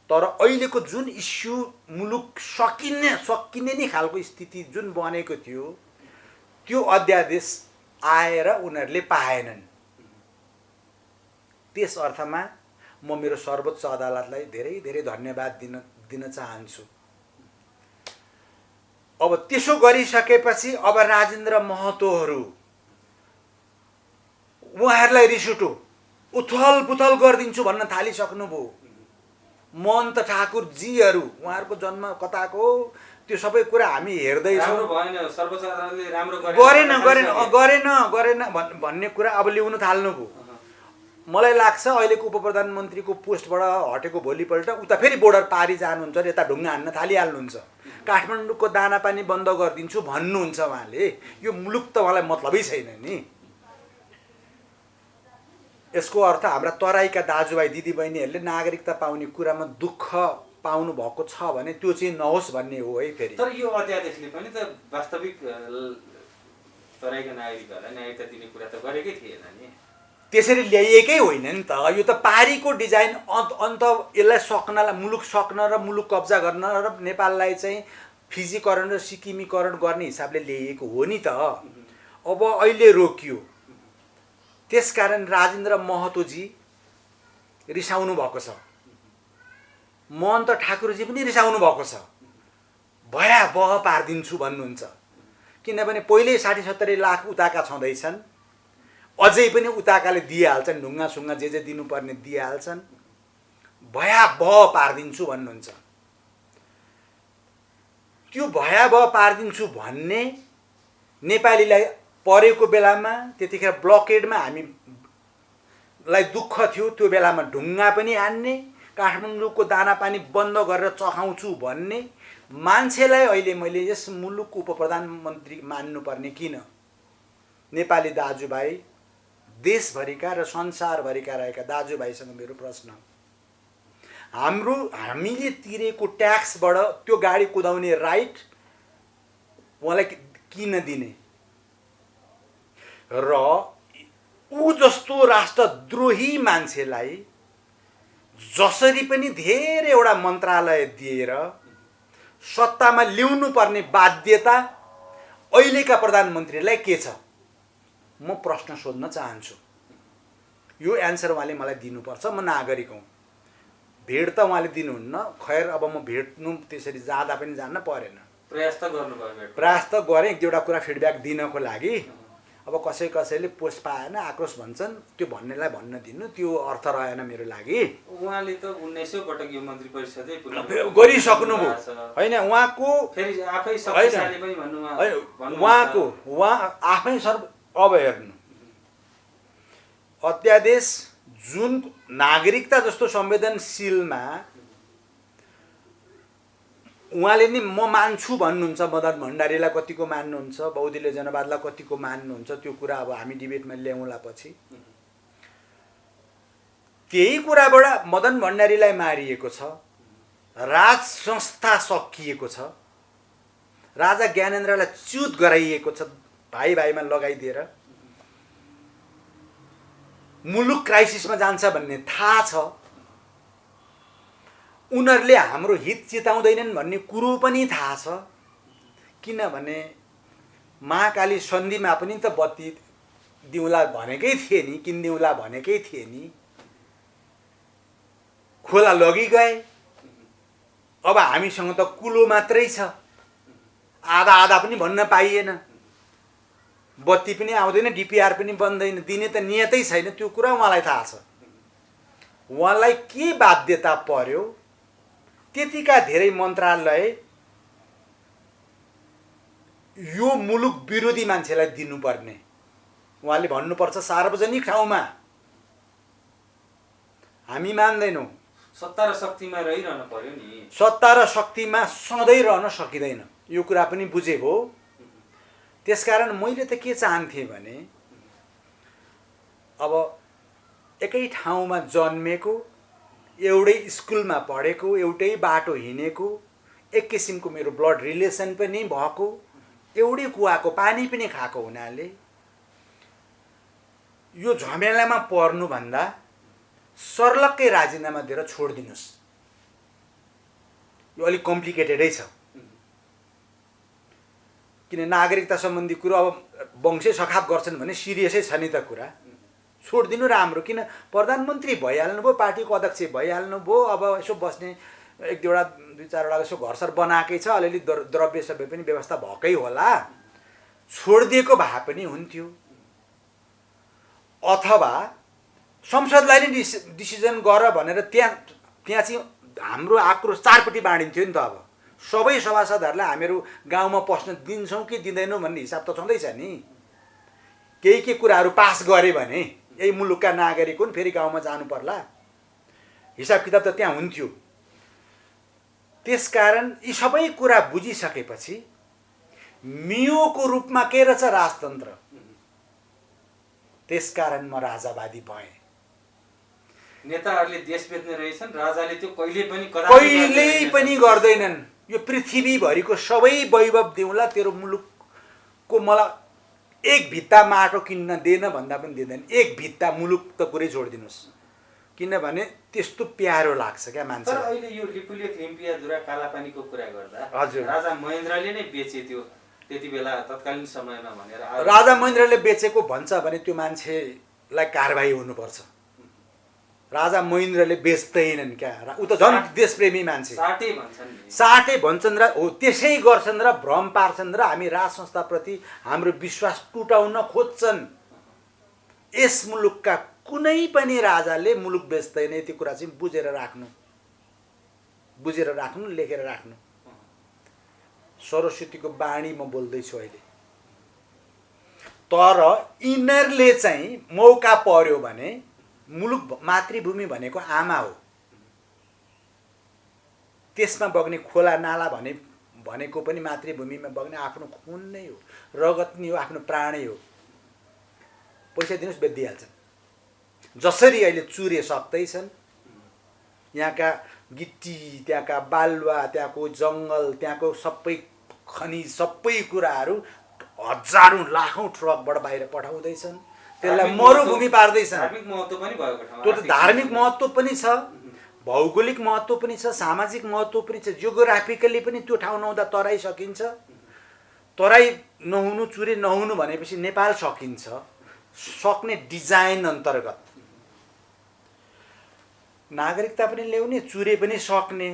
तर अहिलेको जुन इस्यु मुलुक सकिने नै खालको स्थिति जुन बनेको थियो त्यो अध्यादेश आएर उनीहरूले पाएनन्। त्यस अर्थमा म मेरो सर्वोच्च अदालतलाई धेरै धेरै धन्यवाद दिन चाहन्छु। अब त्यसो गरिसकेपछि अब राजेन्द्र महतोहरू उहाँहरूलाई रिस उठ्यो, उथल पुथल गरिदिन्छु भन्न थालिसक्नुभयो। महन्त ठाकुरजीहरू उहाँहरूको जन्म कताको त्यो सबै कुरा हामी हेर्दैछौँ। गरेन भन्ने कुरा अब ल्याउनु थाल्नुभयो। मलाई लाग्छ अहिलेको उप प्रधानमन्त्रीको पोस्टबाट हटेको भोलिपल्ट उता फेरि बोर्डर पारी जानुहुन्छ, यता ढुङ्गा हान्न थालिहाल्नुहुन्छ। काठमाडौँको दानापानी बन्द गरिदिन्छु भन्नुहुन्छ उहाँले। यो मुलुक त उहाँलाई मतलबै छैन नि। यसको अर्थ हाम्रा तराईका दाजुभाइ दिदीबहिनीहरूले नागरिकता पाउने कुरामा दुःख पाउनु भएको छ भने त्यो चाहिँ नहोस् भन्ने हो है। फेरि तर यो अध्यादेशले पनि त वास्तविक तराईका नागरिकहरूलाई न्यायता दिने कुरा त गरेकै थिएन नि। त्यसरी ल्याइएकै होइन नि त। यो त पारीको डिजाइन अन्त यसलाई सक्नलाई, मुलुक सक्न र मुलुक कब्जा गर्न र नेपाललाई चाहिँ फिजीकरण र सिक्किमीकरण गर्ने हिसाबले ल्याइएको हो नि त। अब अहिले रोकियो, त्यसकारण राजेन्द्र महतोजी रिसाउनु भएको छ, महन्त ठाकुरजी पनि रिसाउनु भएको छ। भयावह पारिदिन्छु भन्नुहुन्छ, किनभने पहिल्यै 60-70 लाख उताका छँदैछन्, अझै पनि उताकाले दिइहाल्छन्, ढुङ्गासुङ्गा जे दिनुपर्ने दिइहाल्छन्। भयावह पारिदिन्छु भन्नुहुन्छ। त्यो भयावह पारिदिन्छु भन्ने नेपालीलाई परेको बेलामा, त्यतिखेर ब्लकेडमा हामीलाई दुःख थियो, त्यो बेलामा ढुङ्गा पनि हान्ने, काठमाडौँको दानापानी बन्द गरेर चखाउँछु भन्ने मान्छेलाई अहिले मैले यस मुलुकको उप प्रधानमन्त्री मान्नुपर्ने किन? नेपाली दाजुभाइ, देशभरिका र संसारभरिका रहेका दाजुभाइसँग मेरो प्रश्न, हामीले तिरेको ट्याक्सबाट त्यो गाडी कुदाउने राइट उहाँलाई किन दिने? र ऊ जस्तो राष्ट्रद्रोही मान्छेलाई जसरी पनि धेरैवटा मन्त्रालय दिएर सत्तामा ल्याउनु पर्ने बाध्यता अहिलेका प्रधानमन्त्रीलाई के छ? म प्रश्न सोध्न चाहन्छु। यो एन्सर उहाँले मलाई दिनुपर्छ। म नागरिक हुँ, भेट त उहाँले दिनुहुन्न। खैर, अब म भेट्नु त्यसरी जाँदा पनि जान्न परेन। प्रयास त गर्नुभयो? प्रयास त गरेँ, एक दुईवटा कुरा फिडब्याक दिनको लागि। अब कसैले पोस्ट पाएन, आक्रोश भन्छन्, त्यो भन्नेलाई भन्न दिनु, त्यो अर्थ रहेन मेरो लागि। उहाँले त 1900 पटक यो मन्त्री परिषदै गरिसक्नुभयो होइन? उहाँको फेरि आफै शक्तिशाली पनि भन्नु, उहाँ आफै अब हेर्नु, अध्यादेश जुन नागरिकता जस्तो संवेदनशीलमा उहाँले नि म मान्छु भन्नुहुन्छ। मदन भण्डारीलाई कतिको मान्नुहुन्छ, बौद्धिले जनवादलाई कतिको मान्नुहुन्छ, त्यो कुरा अब हामी डिबेटमा ल्याउँला पछि। त्यही कुराबाट मदन भण्डारीलाई मारिएको छ, राज संस्था सकिएको छ, राजा ज्ञानेन्द्रलाई च्युत गराइएको छ, भाइ भाइमा लगाइदिएर। मुलुक क्राइसिसमा जान्छ भन्ने थाहा छ। उनीहरूले हाम्रो हित चिताउँदैनन् भन्ने कुरो पनि थाहा छ। किनभने महाकाली सन्धिमा पनि त बत्ती दिउँला भनेकै थिए नि, किनिदिउँला भनेकै थिए नि, खोला लगिगए। अब हामीसँग त कुलो मात्रै छ, आधा आधा पनि भन्न पाइएन। बत्ती पनि आउँदैन, डिपिआर पनि बन्दैन, दिने त नियतै छैन। त्यो कुरा उहाँलाई थाहा छ। उहाँलाई के बाध्यता पर्यो? त्यतिका धेरै मन्त्रालय यो मुलुक विरोधी मान्छेलाई दिनुपर्ने। उहाँले भन्नुपर्छ सार्वजनिक ठाउँमा हामी मान्दैनौँ। सत्ता र शक्तिमा रहिरहन पर्यो नि। सत्ता र शक्तिमा सधैँ रहन सकिँदैन, यो कुरा पनि बुझे हो। त्यसकारण मैले त के चाहन्थेँ भने, अब एकै ठाउँमा जन्मेको, एउटै स्कुलमा पढेको, एउटै बाटो हिँडेको, एक किसिमको मेरो ब्लड रिलेसन पनि भएको, एउटै कुवाको पानी पनि खाएको हुनाले यो झमेलामा पर्नुभन्दा सर्लक्कै राजीनामा दिएर छोडिदिनुहोस्। यो अलिक कम्प्लिकेटेडै छ, किन नागरिकता सम्बन्धी कुरो अब वंशै सखाप गर्छन् भने सिरियसै छ नि त कुरा। छोडिदिनु राम्रो, किन प्रधानमन्त्री भइहाल्नुभयो, पार्टीको अध्यक्ष भइहाल्नुभयो, अब यसो बस्ने एक दुईवटा दुई चारवटा यसो घरसर बनाएकै छ, अलिअलि द्रव्य सबै पनि व्यवस्था भएकै होला, छोडिदिएको भए पनि हुन्थ्यो। अथवा संसदलाई नै डिसिजन गर भनेर त्यहाँ चाहिँ हाम्रो आक्रोश चारपट्टि बाँडिन्थ्यो नि त। अब सबै सभासदहरूलाई हामीहरू गाउँमा पस्न दिन्छौँ कि दिँदैनौँ भन्ने हिसाब त छँदैछ नि। केही कुराहरू पास गरे भने यही मुलुकका नागरिक हुन्, फेरि गाउँमा जानु पर्ला, हिसाब किताब त त्यहाँ हुन्थ्यो। त्यसकारण यी सबै कुरा बुझिसकेपछि मियोको रूपमा के रहेछ राजतन्त्र, त्यसकारण म राजावादी भएँ। नेताहरूले देश बेच्ने रहेछन्, राजाले त्यो कहिल्यै पनि गर्दैनन्। यो पृथ्वीभरिको सबै वैभव दिउँला, तेरो मुलुकको मलाई एक भित्ता माटो किन्न दिएन भन्दा पनि दिँदैन। एक भित्ता मुलुक त कुरै छोडिदिनुहोस्, किनभने त्यस्तो प्यारो लाग्छ क्या मान्छे। तर अहिले यो लिपुलेख लिम्पियाधुरा कालापानीको कुरा गर्दा हजुर, राजा महेन्द्रले नै बेचे त्यो त्यति बेला तत्कालीन समयमा भनेर राजा महेन्द्रले बेचेको भन्छ भने त्यो मान्छेलाई कारबाही हुनुपर्छ। राजा महेन्द्रले बेच्दैनन् क्या, ऊ त झन् देशप्रेमी मान्छे। साटे भन्छन् र हो त्यसै गर्छन् र भ्रम पार्छन् र हामी राज संस्थाप्रति हाम्रो विश्वास टुटाउन खोज्छन्। यस मुलुकका कुनै पनि राजाले मुलुक बेच्दैन, यति कुरा चाहिँ बुझेर राख्नु, लेखेर राख्नु। सरस्वतीको बाणी म बोल्दैछु अहिले। तर यिनीहरूले चाहिँ मौका पर्यो भने मुलुक मातृभूमि भनेको आमा हो, त्यसमा बग्ने खोला नाला भनेको पनि मातृभूमिमा बग्ने आफ्नो खुन नै हो, रगत नै हो, आफ्नो प्राणै हो। पैसा दिनुहोस् बेचिदिइहाल्छन्। जसरी अहिले चुरे सक्दैछन्, यहाँका गिट्टी, त्यहाँका बालुवा, त्यहाँको जङ्गल, त्यहाँको सबै खनिज, सबै कुराहरू हजारौँ लाखौँ ट्रकबाट बाहिर पठाउँदैछन्, त्यसलाई मरुभूमि पार्दैछन्। त्यो त धार्मिक महत्त्व पनि छ, भौगोलिक महत्त्व पनि छ, सामाजिक महत्त्व पनि छ, जियोग्राफिकली पनि त्यो ठाउँ नहुँदा तराई सकिन्छ। तराई नहुनु, चुरे नहुनु भनेपछि नेपाल सकिन्छ, सक्ने डिजाइन अन्तर्गत। नागरिकता पनि ल्याउने, चुरे पनि सक्ने।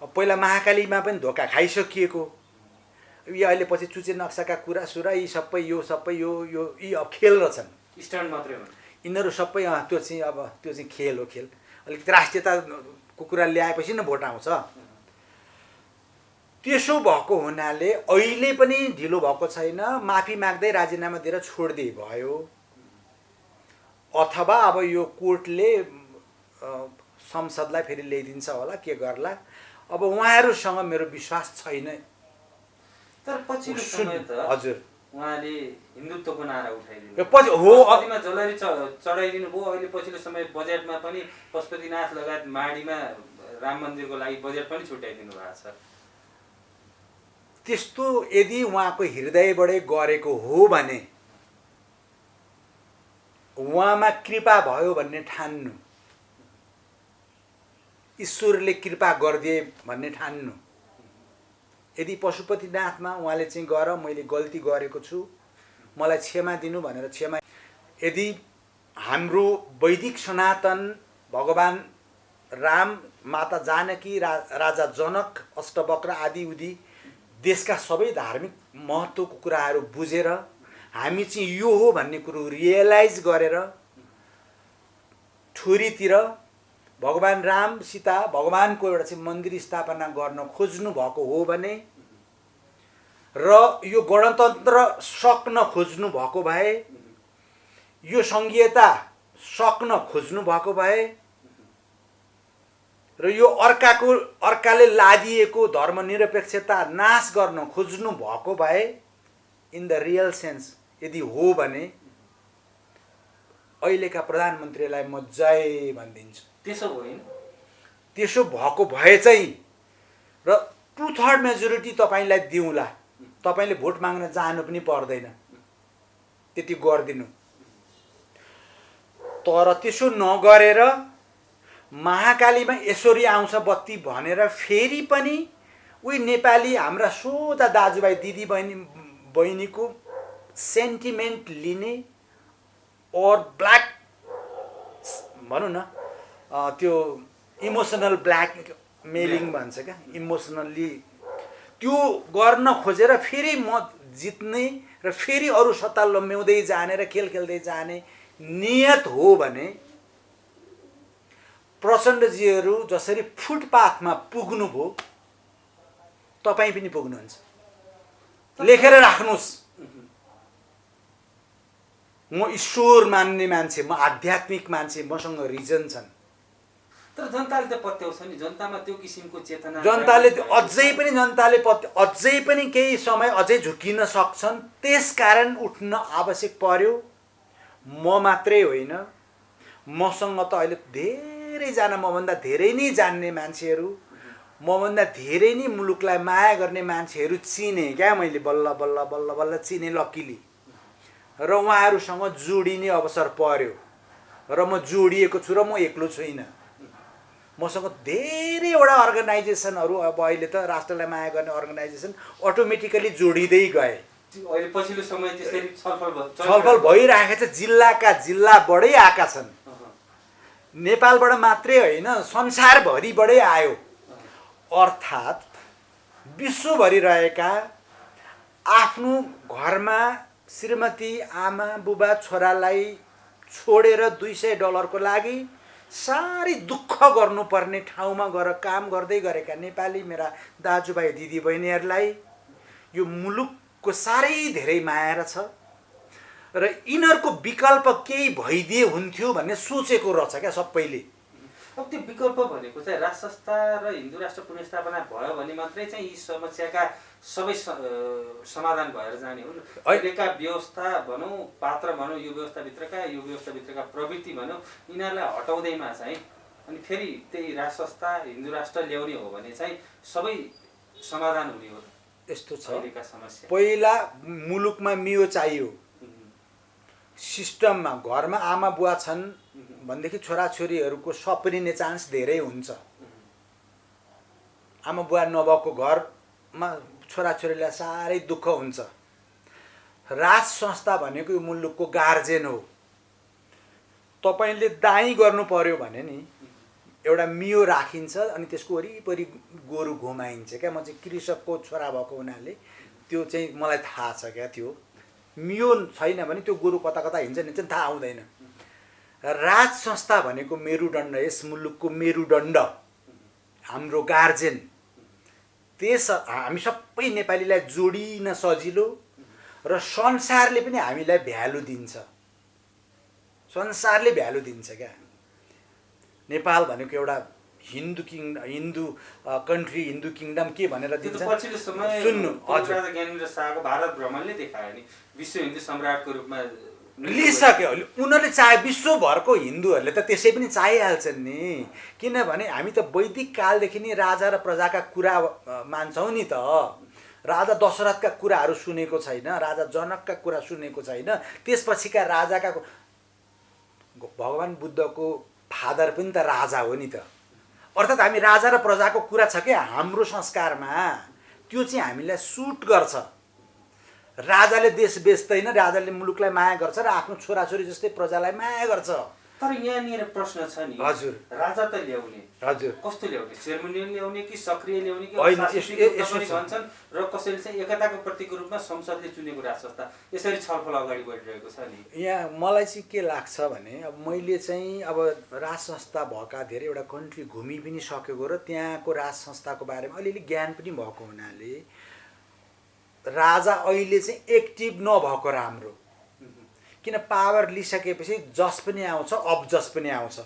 पहिला महाकालीमा पनि धोका खाइसकिएको, यो अहिले पछि चुचे नक्साका कुरा सुरा यी सबै यो यी अब खेल रहेछन्, स्ट्यान्ड मात्रै हो यिनीहरू सबै। त्यो चाहिँ खेल हो, खेल। अलिकति राष्ट्रियताको कुरा ल्याएपछि नै भोट आउँछ। त्यसो भएको हुनाले अहिले पनि ढिलो भएको छैन, माफी माग्दै राजीनामा दिएर छोडिदिए भयो। अथवा अब यो कोर्टले संसदलाई फेरि ल्याइदिन्छ होला, के गर्ला। अब उहाँहरूसँग मेरो विश्वास छैन। तर पछिल्लो समय त हजुर उहाँले हिन्दुत्वको नारा उठाइदिनु पछि हो, अदिमा जलरी चढाइदिनु भयो। अहिले पछिल्लो समय बजेटमा पनि पशुपतिनाथ लगायत माडीमा राम मन्दिरको लागि बजेट पनि छुट्याइदिनु भएको छ। त्यस्तो यदि उहाँको हृदयबाटै गरेको हो भने, उहाँमा कृपा भयो भन्ने ठान्नु, ईश्वरले कृपा गरिदिए भन्ने ठान्नु। यदि पशुपतिनाथमा उहाँले चाहिँ गर मैले गल्ती गरेको छु, मलाई क्षमा दिनु भनेर क्षमा, यदि हाम्रो वैदिक सनातन भगवान राम, माता जानकी, राजा जनक, अष्टवक्र आदि उदि देशका सबै धार्मिक महत्त्वको कुराहरू बुझेर हामी चाहिँ यो हो भन्ने कुरो रियलाइज गरेर ठुरीतिर भगवान राम सीता भगवानको एउटा चाहिँ मन्दिर स्थापना गर्न खोज्नु भएको हो भने र यो गणतन्त्र सक्न खोज्नु भएको भए, यो संघीयता सक्न खोज्नु भएको भए र यो अर्काले लादिएको धर्मनिरपेक्षता नाश गर्न खोज्नु भएको भए, इन द रियल सेन्स यदि हो भने अहिलेका प्रधानमन्त्रीलाई म जय भनिदिन्छु। त्यसो होइन, त्यसो भएको भए चाहिँ र 2/3 मेजोरिटी तपाईलाई दिउँला, तपाईले भोट माग्न जानु पनि पर्दैन, त्यति गरिदिनु। तर त्यसो नगरेर महाकालीमा यसरी आउँछ बत्ती भनेर फेरि पनि उही नेपाली हाम्रा सोझा दाजुभाइ दिदी बहिनीको सेन्टिमेन्ट लिने और ब्ल्याक भनौँ न त्यो इमोसनल ब्ल्याक मेलिङ भन्छ क्या, इमोसनल्ली त्यो गर्न खोजेर फेरि म जित्ने र फेरि अरू सत्ता लम्ब्याउँदै जाने र खेल खेल्दै जाने नियत हो भने प्रचण्डजीहरू जसरी फुटपाथमा पुग्नुभयो तपाईँ पनि पुग्नुहुन्छ। लेखेर राख्नुहोस्, म ईश्वर मान्ने मान्छे, म आध्यात्मिक मान्छे, मसँग रिजन छन्। तर जनताले त पत्याउँछ नि, जनतामा त्यो किसिमको चेतना जनताले अझै पनि केही समय अझै झुकिन सक्छन्। त्यसकारण उठ्न आवश्यक पर्यो। म मात्रै होइन, मसँग त अहिले धेरैजना मभन्दा धेरै नै जान्ने मान्छेहरू, मभन्दा धेरै नै मुलुकलाई माया गर्ने मान्छेहरू चिने क्या मैले, बल्ल बल्ल बल्ल बल्ल चिने लकिली। र उहाँहरूसँग जोडिने अवसर पर्यो र म जोडिएको छु र म एक्लो छुइनँ। मसँग धेरैवटा अर्गनाइजेसनहरू, अब अहिले त राष्ट्रलाई माया गर्ने अर्गनाइजेसन अटोमेटिकली जोडिँदै गए। अहिले पछिल्लो समय त्यसरी छलफल भइरहेको छ। जिल्लाबाटै आएका छन्, नेपालबाट मात्रै होइन संसारभरिबाटै आयो। अर्थात् विश्वभरि रहेका आफ्नो घरमा श्रीमती आमा बुबा छोरालाई छोडेर $200 को लागि साह्रै दुःख गर्नुपर्ने ठाउँमा गएर काम गर्दै गरेका नेपाली मेरा दाजुभाइ दिदीबहिनीहरूलाई यो मुलुकको साह्रै धेरै माया छ र यिनीहरूको विकल्प केही भइदिए हुन्थ्यो भन्ने सोचेको रहेछ क्या सबैले। अब त्यो विकल्प भनेको चाहिँ राज संस्था र हिन्दू राष्ट्र पुनर्स्थापना भयो भने मात्रै चाहिँ यी समस्याका सबै समाधान भएर जाने हुन्। अहिलेका व्यवस्था भनौँ, पात्र भनौँ, यो व्यवस्थाभित्रका प्रवृत्ति भनौँ, यिनीहरूलाई हटाउँदैमा चाहिँ अनि फेरि त्यही राज संस्था हिन्दू राष्ट्र ल्याउने हो भने चाहिँ सबै समाधान हुने हो। यस्तो छ, अहिलेका समस्या पहिला मुलुकमा मियो चाहियो, सिस्टममा घरमा आमा बुवा छन् भनेदेखि छोराछोरीहरूको सप्रिने चान्स धेरै हुन्छ। आमा बुवा नभएको घरमा छोराछोरीलाई साह्रै दुःख हुन्छ। राज संस्था भनेको यो मुलुकको गार्जेन हो। तपाईँले दाइँ गर्नु पर्यो भने नि एउटा मियो राखिन्छ अनि त्यसको वरिपरि गोरु घुमाइन्छ क्या। म चाहिँ कृषकको छोरा भएको हुनाले त्यो चाहिँ मलाई थाहा छ क्या। त्यो मियो छैन भने त्यो गोरु कता कता हिँड्छ थाहा आउँदैन। राज संस्था भनेको मेरुदण्ड, यस मुलुकको मेरुदण्ड, हाम्रो गार्जेन। हामी सबै नेपालीलाई जोडिन सजिलो र संसारले पनि हामीलाई भ्यालु दिन्छ। संसारले भ्यालु दिन्छ क्या। नेपाल भनेको एउटा हिन्दू कन्ट्री, हिन्दू किङडम के भनेर दिन्छ। पछिल्लो समय सुन्नु, हजुर, राजा ज्ञानेन्द्र शाहको भारत भ्रमणले देखायो नि विश्व हिन्दू सम्राटको रूपमा लिइसक्यो। उनीहरूले चाहे विश्वभरको हिन्दूहरूले त त्यसै पनि चाहिहाल्छन् नि। किनभने हामी त वैदिक कालदेखि नै राजा र प्रजाका कुरा मान्छौँ नि त। राजा दशरथका कुराहरू सुनेको छैन, राजा जनकका कुरा सुनेको छैन, त्यसपछिका राजाका। भगवान् बुद्धको फादर पनि त राजा हो नि त। अर्थात् हामी राजा र प्रजाको कुरा छ क्या हाम्रो संस्कारमा, त्यो चाहिँ हामीलाई सुट गर्छ। राजाले देश बेच्दैन, राजाले मुलुकलाई माया गर्छ र आफ्नो छोराछोरी जस्तै प्रजालाई माया गर्छ। तर यहाँनिर प्रश्न छ नि, हजुर, राजा त ल्याउने, हजुर, कस्तो ल्याउने, सेरेमोनियल ल्याउने कि सक्रिय ल्याउने कि भन्छन् र कसैले चाहिँ एकताको प्रतीकको रूपमा संसदले चुनेको राज संस्था, यसरी छलफल अगाडि बढिरहेको छ नि। यहाँ मलाई चाहिँ के लाग्छ भने अब मैले चाहिँ अब राज संस्था भएका धेरैवटा कन्ट्री घुमि पनि सकेको र त्यहाँको राज संस्थाको बारेमा अलिअलि ज्ञान पनि भएको हुनाले राजा अहिले चाहिँ एक्टिभ नभएको राम्रो। किन पावर लिइसकेपछि जस पनि आउँछ, अबजस पनि आउँछ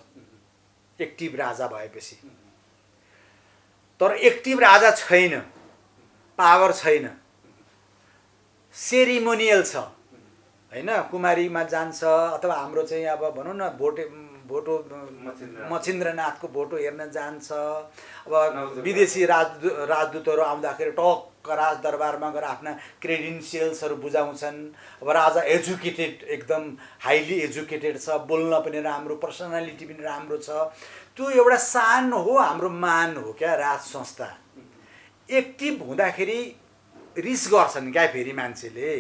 एक्टिभ राजा भएपछि। तर एक्टिभ राजा छैन, पावर छैन, सेरिमोनियल छ हैन। कुमारीमा जान्छ अथवा हाम्रो चाहिँ अब भनौँ न भोटो मचिन्द्रनाथको भोटो हेर्न जान्छ। अब विदेशी राजदूतहरू आउँदाखेरि टक्क राजदरबारमा गएर आफ्ना क्रेडेन्सियल्सहरू बुझाउँछन्। अब राजा एजुकेटेड, एकदम हाइली एजुकेटेड छ, बोल्न पनि राम्रो, पर्सनालिटी पनि राम्रो छ। त्यो एउटा सान हो, हाम्रो मान हो क्या राज संस्था। एक्टिभ हुँदाखेरि रिस गर्छन् क्या फेरि मान्छेले।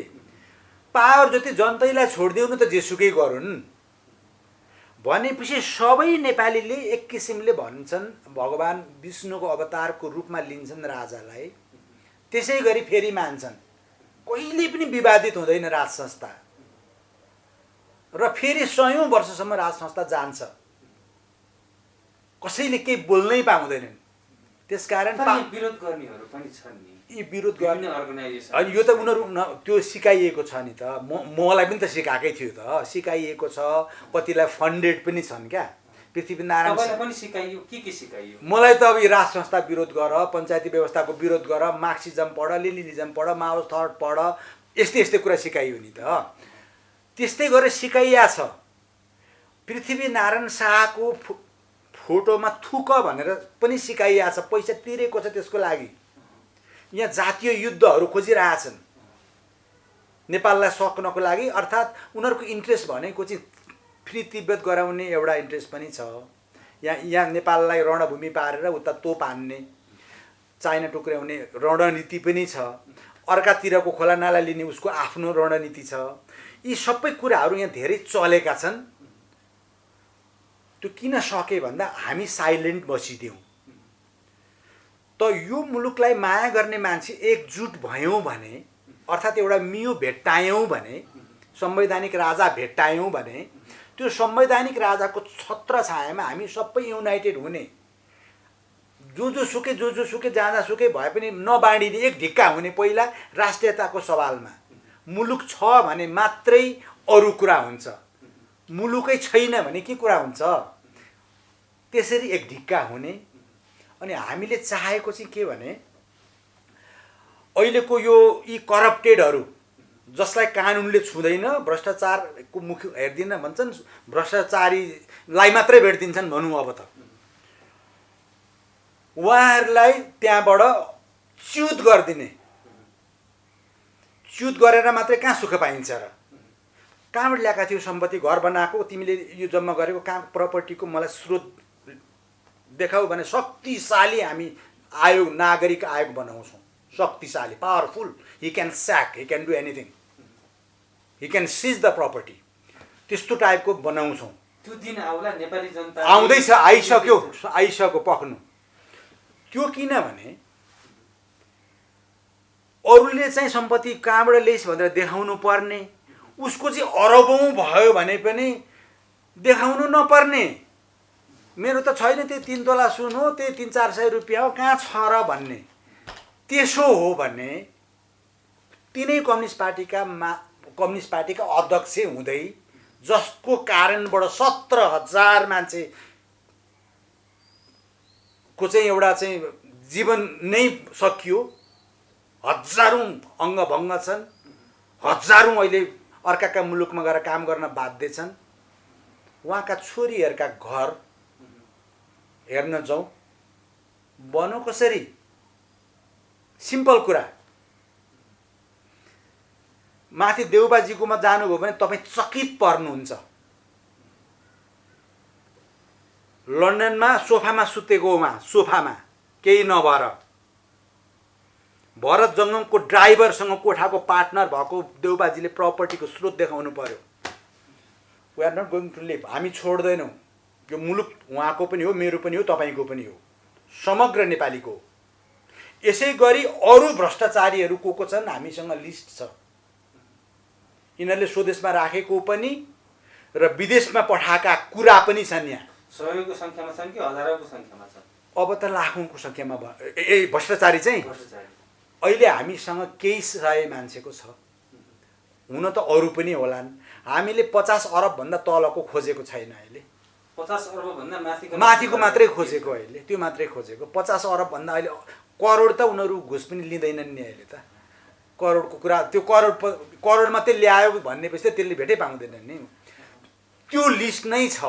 पावर जति जनतैलाई छोडिदेऊ न त, जेसुकै गरून् भनेपछि सबै नेपालीले एक किसिमले भन्छन् भगवान् विष्णुको अवतारको रूपमा लिन्छन् राजालाई। त्यसै गरी फेरि मान्छन्। कहिले पनि विवादित हुँदैन राज संस्था र फेरि 100औं वर्षसम्म राज संस्था जान्छ। कसैले केही बोल्नै पाउँदैनन्। त्यसकारण विरोध गर्नेहरू पनि छन् नि, यी विरोध गर्ने अर्गनाइजेसन। यो त उनीहरू त्यो सिकाइएको छ नि त। मलाई पनि त सिकाएकै थियो त, सिकाइएको छ। कतिलाई फन्डेड पनि छन् क्या। पृथ्वीनारायण पनि सिकाइयो, के सिकाइयो? मलाई त अब राज संस्था विरोध गर, पञ्चायती व्यवस्थाको विरोध गर, मार्क्सिजम पढ, लेनिनिजम पढ, माओ थट पढ, यस्तै यस्तै कुरा सिकाइयो नि त। त्यस्तै गरेर सिकाइया छ। पृथ्वीनारायण शाहको फोटोमा थुक भनेर पनि सिकाइया छ। पैसा तिरेको छ त्यसको लागि। यहाँ जातीय युद्धहरू खोजिरहेछन् नेपाललाई सक्नको लागि। अर्थात् उनीहरूको इन्ट्रेस्ट भनेको चाहिँ फ्री तिब्बत गराउने एउटा इन्ट्रेस्ट पनि छ। यहाँ नेपाललाई रणभूमि पारेर उता तोप हान्ने, चाइना टुक्र्याउने रणनीति पनि छ। अर्कातिरको खोला नाला लिने उसको आफ्नो रणनीति छ। यी सबै कुराहरू यहाँ धेरै चलेका छन्। त्यो किन सके भन्दा हामी साइलेन्ट बसिदियौँ। त यो मुलुकलाई माया गर्ने मान्छे एकजुट भयौँ भने, अर्थात् एउटा मियो भेट्टायौँ भने, संवैधानिक राजा भेट्टायौँ भने, त्यो संवैधानिक राजाको छत्र छायामा हामी सबै युनाइटेड हुने। जो सुकै जहाँसुकै भए पनि नबाँडिने, एक ढिक्का हुने। पहिला राष्ट्रियताको सवालमा मुलुक छ भने मात्रै अरू कुरा हुन्छ। मुलुकै छैन भने के कुरा हुन्छ? त्यसरी एक ढिक्का हुने। अनि हामीले चाहेको चाहिँ के भने, अहिलेको यो यी करप्टेडहरू जसलाई कानुनले छुँदैन, भ्रष्टाचारको मुख हेर्दिन भन्छन्, भ्रष्टाचारीलाई मात्रै भेटिदिन्छन् भनौँ। अब त उहाँहरूलाई त्यहाँबाट च्युत गरिदिने। च्युत गरेर मात्रै कहाँ सुख पाइन्छ र? कहाँबाट ल्याएका थियो सम्पत्ति? घर बनाएको तिमीले यो जम्मा गरेको कहाँ प्रपर्टीको मलाई स्रोत देखाऊ भने शक्तिशाली हामी आयोग, नागरिक आयोग बनाउँछौँ। शक्तिशाली, powerful. He can sack, he can do anything, he can seize the property. त्यस्तो टाइपको बनाउँछौँ। त्यो दिन आउला नेपाली जनता आउँदैछ, आइसक्यो पक्नु। त्यो किनभने अरूले चाहिँ सम्पत्ति कहाँबाट ल्याइस् भनेर देखाउनु पर्ने, उसको चाहिँ अरबौँ भयो भने पनि देखाउनु नपर्ने। मेरो त छैन, त्यो 3 तोला सुन हो, त्यो 300-400 रुपियाँ हो, कहाँ छ र भन्ने। त्यसो हो भने तिनै कम्युनिस्ट पार्टीका अध्यक्ष हुँदै, जसको कारणबाट 17,000 मान्छेको चाहिँ एउटा चाहिँ जीवन नै सकियो, हजारौँ अङ्गभङ्ग छन्, हजारौँ अहिले अर्काका मुलुकमा गएर काम गर्न बाध्य छन्। उहाँका छोरीहरूका घर हेर्न जाउँ, बनो कसरी? सिम्पल कुरा। माथि देउबाजीकोमा जानुभयो भने तपाईँ चकित पर्नुहुन्छ। लन्डनमा सोफामा सुतेको, उहाँ सोफामा केही नभएर, भरत जङ्गमको ड्राइभरसँग कोठाको पार्टनर भएको देउबाजीले प्रपर्टीको स्रोत देखाउनु पर्यो। We are not going to leave. हामी छोड्दैनौँ। यो मुलुक उहाँको पनि हो, मेरो पनि हो, तपाईँको पनि हो, समग्र नेपालीको। यसै गरी अरू भ्रष्टाचारीहरू को छन् हामीसँग लिस्ट छ। यिनीहरूले स्वदेशमा राखेको पनि र विदेशमा पठाएका कुरा पनि छन्। यहाँ सयौंको सङ्ख्यामा छन् कि हजारौंको सङ्ख्यामा छन्? अब त लाखौंको सङ्ख्यामा भ्रष्टाचारी चाहिँ अहिले हामीसँग केही 100 मान्छेको छ। हुन त अरू पनि होलान्। हामीले 50 अरब भन्दा तलको खोजेको छैन। अहिले 50 अरब भन्दा माथिको मात्रै खोजेको। अहिले त्यो मात्रै खोजेको। 50 अरब भन्दा अहिले करोड त उनीहरू घुस पनि लिँदैनन् नि। अहिले त करोडको कुरा, त्यो करोड मात्रै ल्यायो भन्नेपछि त त्यसले भेटै पाउँदैनन् नि। त्यो लिस्ट नै छ।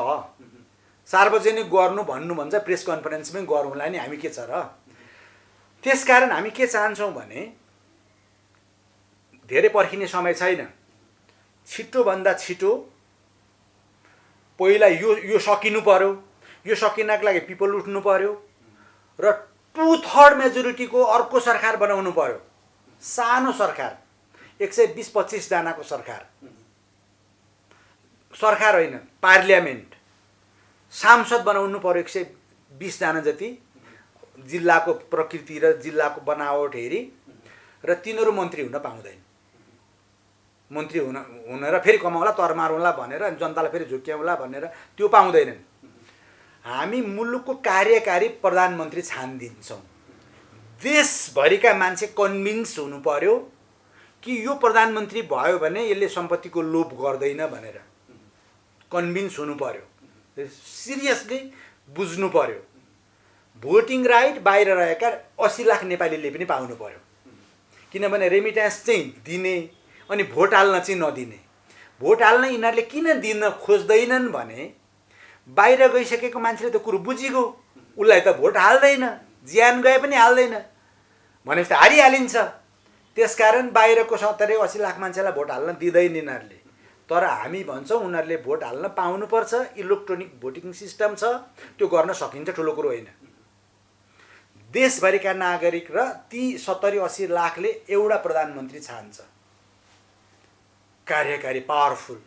सार्वजनिक गर्नु भन्नु भन्छ, प्रेस कन्फरेन्समै गरौँला नि, हामी के छ र? त्यसकारण हामी के चाहन्छौँ भने धेरै पर्खिने समय छैन। छिटोभन्दा छिटो पहिला यो सकिनु पर्यो। यो सकिनको लागि पिपल उठ्नु पर्यो र 2/3 मेजोरिटीको अर्को सरकार बनाउनु पर्यो। सानो सरकार, 120-25 जनाको सरकार होइन, पार्लियामेन्ट। सांसद बनाउनु पर्यो 120 जना जति, जिल्लाको प्रकृति र जिल्लाको बनावट हेरी, र तिनीहरू मन्त्री हुन पाउँदैन। मन्त्री हुन र फेरि कमाउला तरमारौँला भनेर जनतालाई फेरि झुक्क्याउला भनेर त्यो पाउँदैनन्। हामी मुलुकको कार्यकारी प्रधानमन्त्री छानिदिन्छौँ। देशभरिका मान्छे कन्भिन्स हुनु पर्यो कि यो प्रधानमन्त्री भयो भने यसले सम्पत्तिको लोभ गर्दैन भनेर कन्भिन्स हुनु पर्यो। सिरियसली बुझ्नु पर्यो। भोटिङ राइट बाहिर रहेका 80 लाख नेपालीले पनि पाउनु पर्यो। किनभने रेमिट्यान्स चाहिँ दिने अनि भोट हाल्न चाहिँ नदिने। भोट हाल्न यिनीहरूले किन दिन खोज्दैनन् भने बाहिर गइसकेको मान्छेले त कुरो बुझिगयो, उसलाई त भोट हाल्दैन, ज्यान गए पनि हाल्दैन भनेपछि त हारिहालिन्छ। त्यसकारण बाहिरको 70-80 लाख मान्छेलाई भोट हाल्न दिँदैन यिनीहरूले। तर हामी भन्छौँ उनीहरूले भोट हाल्न पाउनुपर्छ। इलेक्ट्रोनिक भोटिङ सिस्टम छ, त्यो गर्न सकिन्छ, ठुलो कुरो होइन। देशभरिका नागरिक र ती 70-80 लाखले एउटा प्रधानमन्त्री छान्छ, कार्यकारी पावरफुल।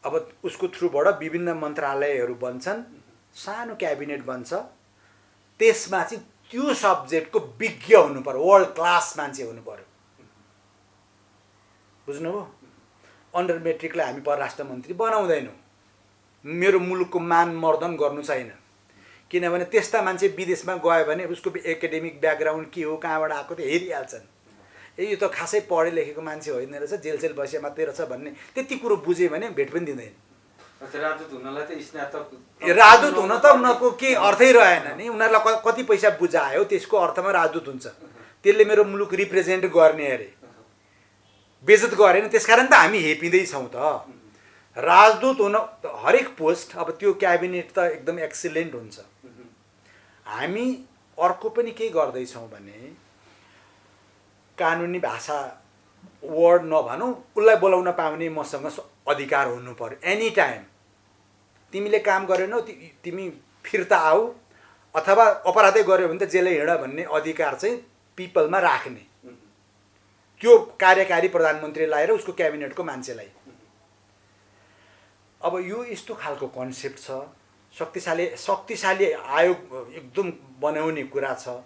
अब उसको थ्रुबाट विभिन्न मन्त्रालयहरू बन्छन्, सानो क्याबिनेट बन्छ। त्यसमा चाहिँ त्यो सब्जेक्टको विज्ञ हुनु पर्यो, वर्ल्ड क्लास मान्छे हुनु पर्यो। बुझ्नुभयो? अन्डर मेट्रिकलाई हामी परराष्ट्र मन्त्री बनाउँदैनौँ। मेरो मुलुकको मान मर्दन गर्नु छैन। किनभने त्यस्ता मान्छे विदेशमा गयो भने उसको एकाडेमिक ब्याकग्राउन्ड के हो, कहाँबाट आएको त्यो हेरिहाल्छन्। यो त खासै पढे लेखेको मान्छे होइन रहेछ, जेल बसे मात्रै रहेछ भन्ने त्यति कुरो बुझ्यो भने भेट पनि दिँदैन। राजदूत हुनलाई त स्नातक, राजदूत हुन त उनीहरूको केही अर्थै रहेन नि। उनीहरूलाई कति पैसा बुझायो त्यसको अर्थमा राजदूत हुन्छ। त्यसले मेरो मुलुक रिप्रेजेन्ट गर्ने अरे, बेइज्जत गरेन। त्यसकारण त हामी हेपिँदैछौँ त। राजदूत हुन हरेक पोस्ट, अब त्यो क्याबिनेट त एकदम एक्सिलेन्ट हुन्छ। हामी अर्को पनि के गर्दैछौँ भने कानुनी भाषा वर्ड नभनौँ, उसलाई बोलाउन पाउने मसँग अधिकार हुनु पर्यो। एनी टाइम तिमीले काम गरेनौ, तिमी फिर्ता आऊ, अथवा अपराधै गर्यो भने त जेलै हिँड भन्ने अधिकार चाहिँ पिपलमा राख्ने। त्यो कार्यकारी प्रधानमन्त्री लाएर उसको क्याबिनेटको मान्छेलाई। अब यो यस्तो खालको कन्सेप्ट छ। शक्तिशाली आयोग एकदम बनाउने कुरा छ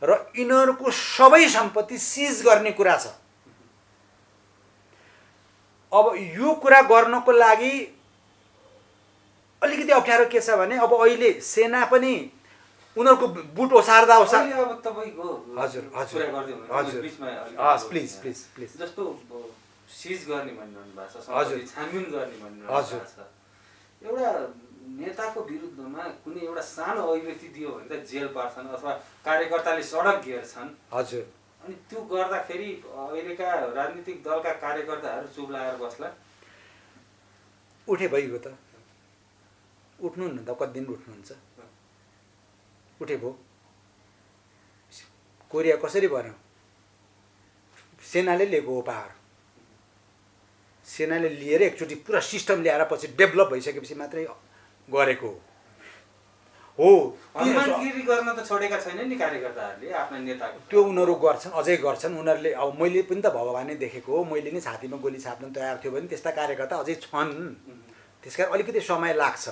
र यिनीहरूको सबै सम्पत्ति सिज गर्ने कुरा छ। अब यो कुरा गर्नको लागि अलिकति अप्ठ्यारो के छ भने अब अहिले सेना पनि उनीहरूको बुट ओसार्दा अब तपाईको हजुर कुरा गर्दै हजुर बीचमा प्लिज प्लिज प्लिज जस्तो सिज गर्ने भन्नु भएको छ, हजुर छानबिन गर्ने भन्नु हजुर भएको छ। एउटा नेताको विरुद्धमा कुनै एउटा सानो अभिव्यक्ति दियो भने त जेल पार्छन् अथवा कार्यकर्ताले सडक घेर्छन्। हजुर अनि त्यो गर्दाखेरि अहिलेका राजनीतिक दलका कार्यकर्ताहरू चुप लागेर बस्ला। उठे भइगयो त, उठ्नुहुन्न त, कति दिन उठ्नुहुन्छ? उठे भयो। कोरिया कसरी भन्यो? सेनाले लिएको हो पावर। सेनाले लिएर एकचोटि पुरा सिस्टम ल्याएर पछि डेभलप भइसकेपछि मात्रै गरेको हो। हनुमानगिरी गर्न त छोडेका छैनन् नि कार्यकर्ताहरूले आफ्ना नेताको। त्यो उनीहरू गर्छन्, अझै गर्छन्। उनीहरूले अब मैले पनि त भगवानै देखेको हो। मैले नै छातीमा गोली छाप्न तयार थियो भने त्यस्ता कार्यकर्ता अझै छन्। त्यसकारण अलिकति समय लाग्छ।